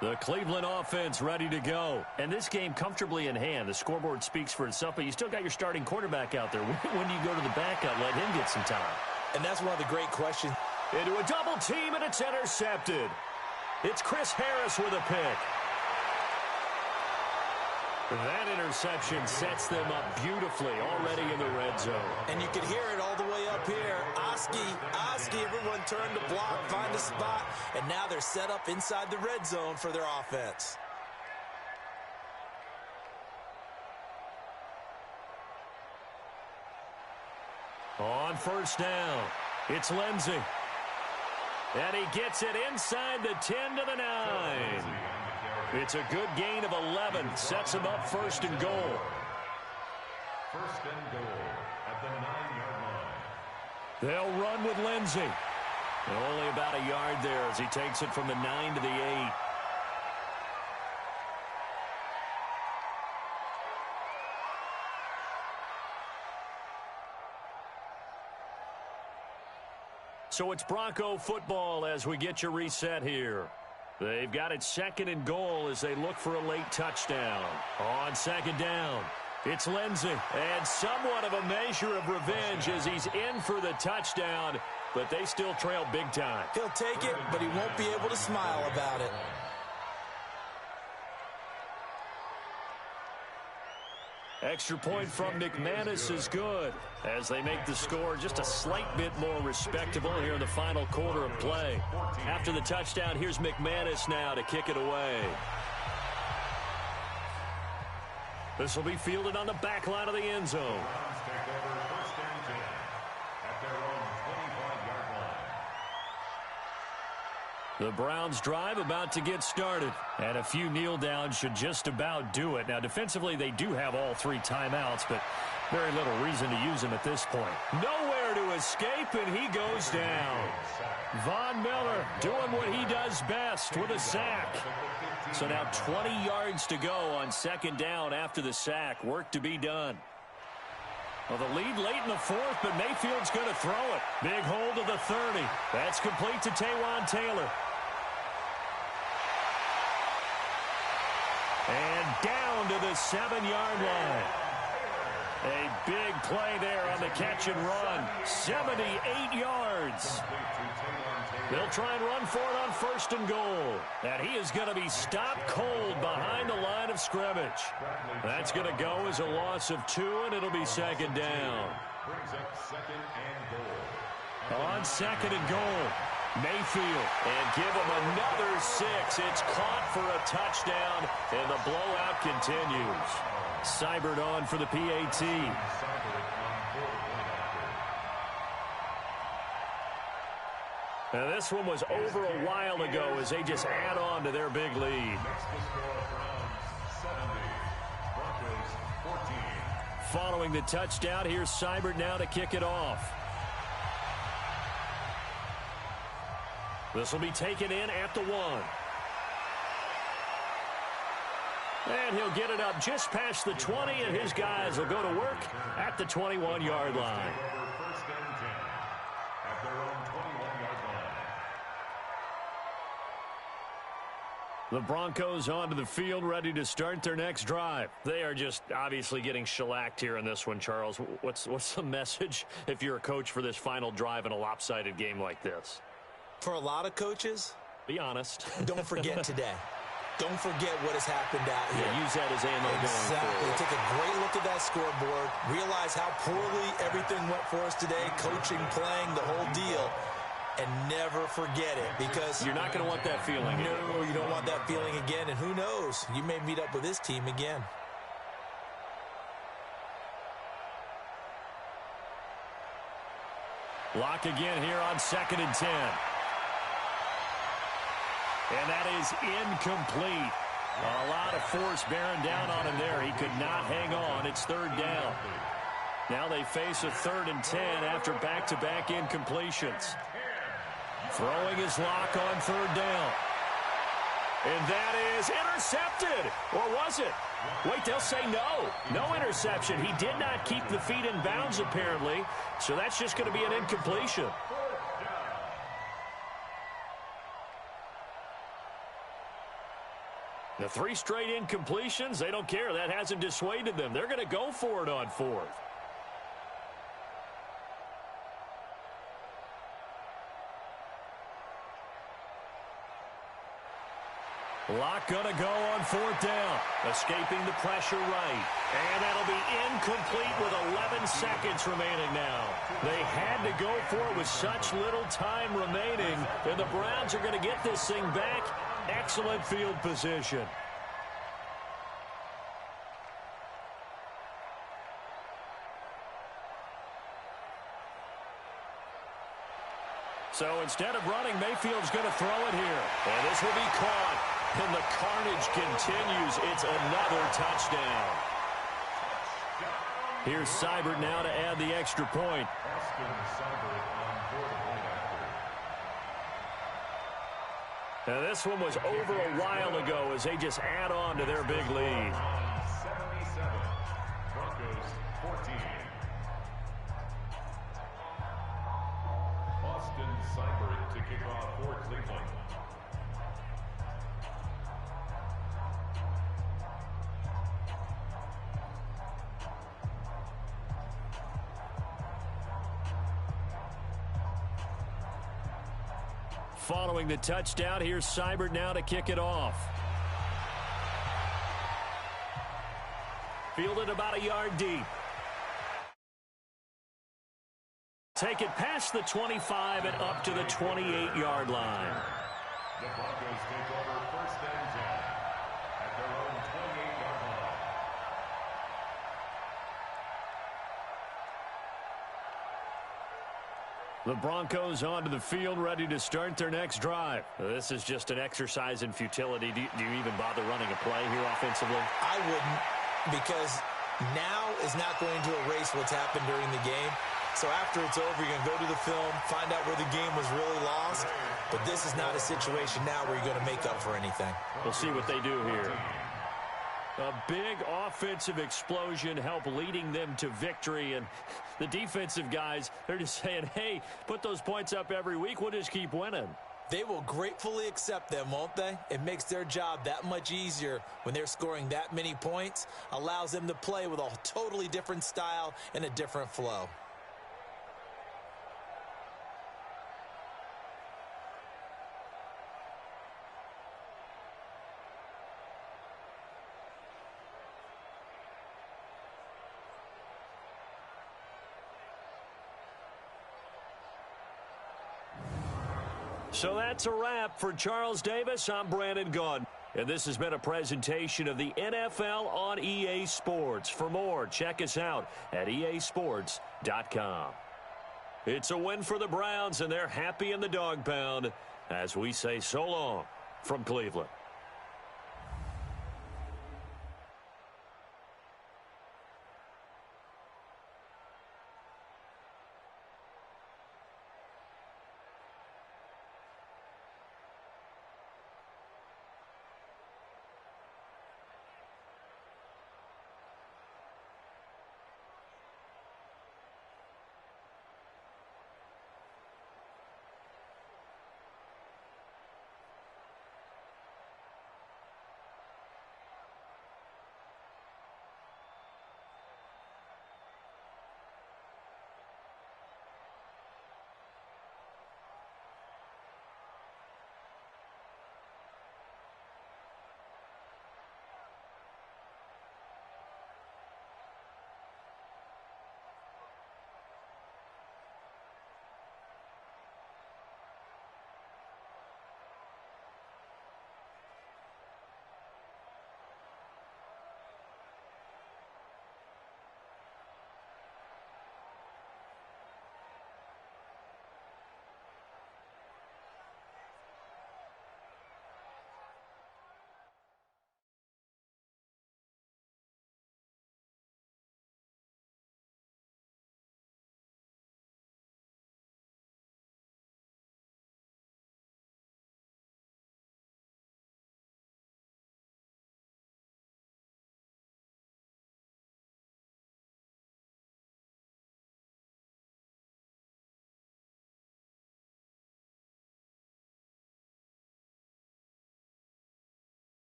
The Cleveland offense ready to go. And this game comfortably in hand. The scoreboard speaks for itself, but you still got your starting quarterback out there. When do you go to the backup, let him get some time? And that's one of the great questions. Into a double team, and it's intercepted. It's Chris Harris with a pick. That interception sets them up beautifully already in the red zone. And you can hear it all the way up here. Oski, everyone turned to block, find a spot, and now they're set up inside the red zone for their offense. On first down, it's Lindsey. And he gets it inside the 10 to the 9. It's a good gain of 11. Sets him up first and goal. First and goal at the 9-yard line. They'll run with Lindsey. And only about a yard there as he takes it from the 9 to the 8. So it's Bronco football as we get you reset here. They've got it second and goal as they look for a late touchdown. On second down, it's Lindsey. And somewhat of a measure of revenge as he's in for the touchdown, but they still trail big time. He'll take it, but he won't be able to smile about it. Extra point from McManus is good as they make the score just a slight bit more respectable here in the final quarter of play. After the touchdown, here's McManus now to kick it away. This will be fielded on the back line of the end zone. Browns take over first and 10 at their own 25-yard line. The Browns drive about to get started. And a few kneel downs should just about do it. Now, defensively, they do have all 3 timeouts, but very little reason to use them at this point. Nowhere to escape, and he goes down. Von Miller doing what he does best with a sack. So now 20 yards to go on second down after the sack. Work to be done. Well, the lead late in the 4th, but Mayfield's going to throw it. Big hold of the 30. That's complete to Taywan Taylor. And down to the 7-yard line. A big play there on the catch and run. 78 yards. They'll try and run for it on first and goal. And he is going to be stopped cold behind the line of scrimmage. That's going to go as a loss of 2, and it'll be second down. Brings up second and goal. On second and goal, Mayfield, and give him another 6. It's caught for a touchdown, and the blowout continues. Seibert on for the PAT. Now this one was over a while ago as they just add on to their big lead. Following the touchdown, here's Seibert now to kick it off. This will be taken in at the 1. And he'll get it up just past the 20, and his guys will go to work at the 21-yard line. The Broncos onto the field, ready to start their next drive. They are just obviously getting shellacked here in this one, Charles. What's the message if you're a coach for this final drive in a lopsided game like this? For a lot of coaches, be honest. Don't forget today. Don't forget what has happened out here. Yeah, use that as ammo going forward. Take a great look at that scoreboard. Realize how poorly everything went for us today. Coaching, playing, the whole deal. And never forget it, because you're not going to want that feeling. No, you don't want that feeling again. And who knows? You may meet up with this team again. Lock again here on 2nd and 10. And that is incomplete. A lot of force bearing down on him there. He could not hang on. It's 3rd down. Now they face a 3rd and 10 after back-to-back incompletions. Throwing his lock on 3rd down. And that is intercepted. Or was it? Wait, they'll say no. No interception. He did not keep the feet in bounds, apparently. So that's just going to be an incompletion. The 3 straight incompletions, they don't care. That hasn't dissuaded them. They're going to go for it on 4th. Lock gonna go on 4th down. Escaping the pressure right. And that'll be incomplete with 11 seconds remaining now. They had to go for it with such little time remaining. And the Browns are going to get this thing back. Excellent field position. So instead of running, Mayfield's going to throw it here. And this will be caught. And the carnage continues. It's another touchdown. Here's Seibert now to add the extra point. Now this one was over a while ago as they just add on to their big lead. 77, Broncos 14. Austin Seibert to kick off for Cleveland. Following the touchdown, here's Seibert now to kick it off. Fielded about a yard deep. Take it past the 25 and up to the 28-yard line. The Broncos take over 1st and 10 at their own 28-yard line. The Broncos onto the field, ready to start their next drive. This is just an exercise in futility. Do you even bother running a play here offensively? I wouldn't, because now is not going to erase what's happened during the game. So after it's over, you're going to go to the film, find out where the game was really lost. But this is not a situation now where you're going to make up for anything. We'll see what they do here. A big offensive explosion help leading them to victory. And the defensive guys, they're just saying, hey, put those points up every week. We'll just keep winning. They will gratefully accept them, won't they? It makes their job that much easier when they're scoring that many points. Allows them to play with a totally different style and a different flow. So that's a wrap for Charles Davis. I'm Brandon Gaudin. And this has been a presentation of the NFL on EA Sports. For more, check us out at easports.com. It's a win for the Browns, and they're happy in the dog pound as we say so long from Cleveland.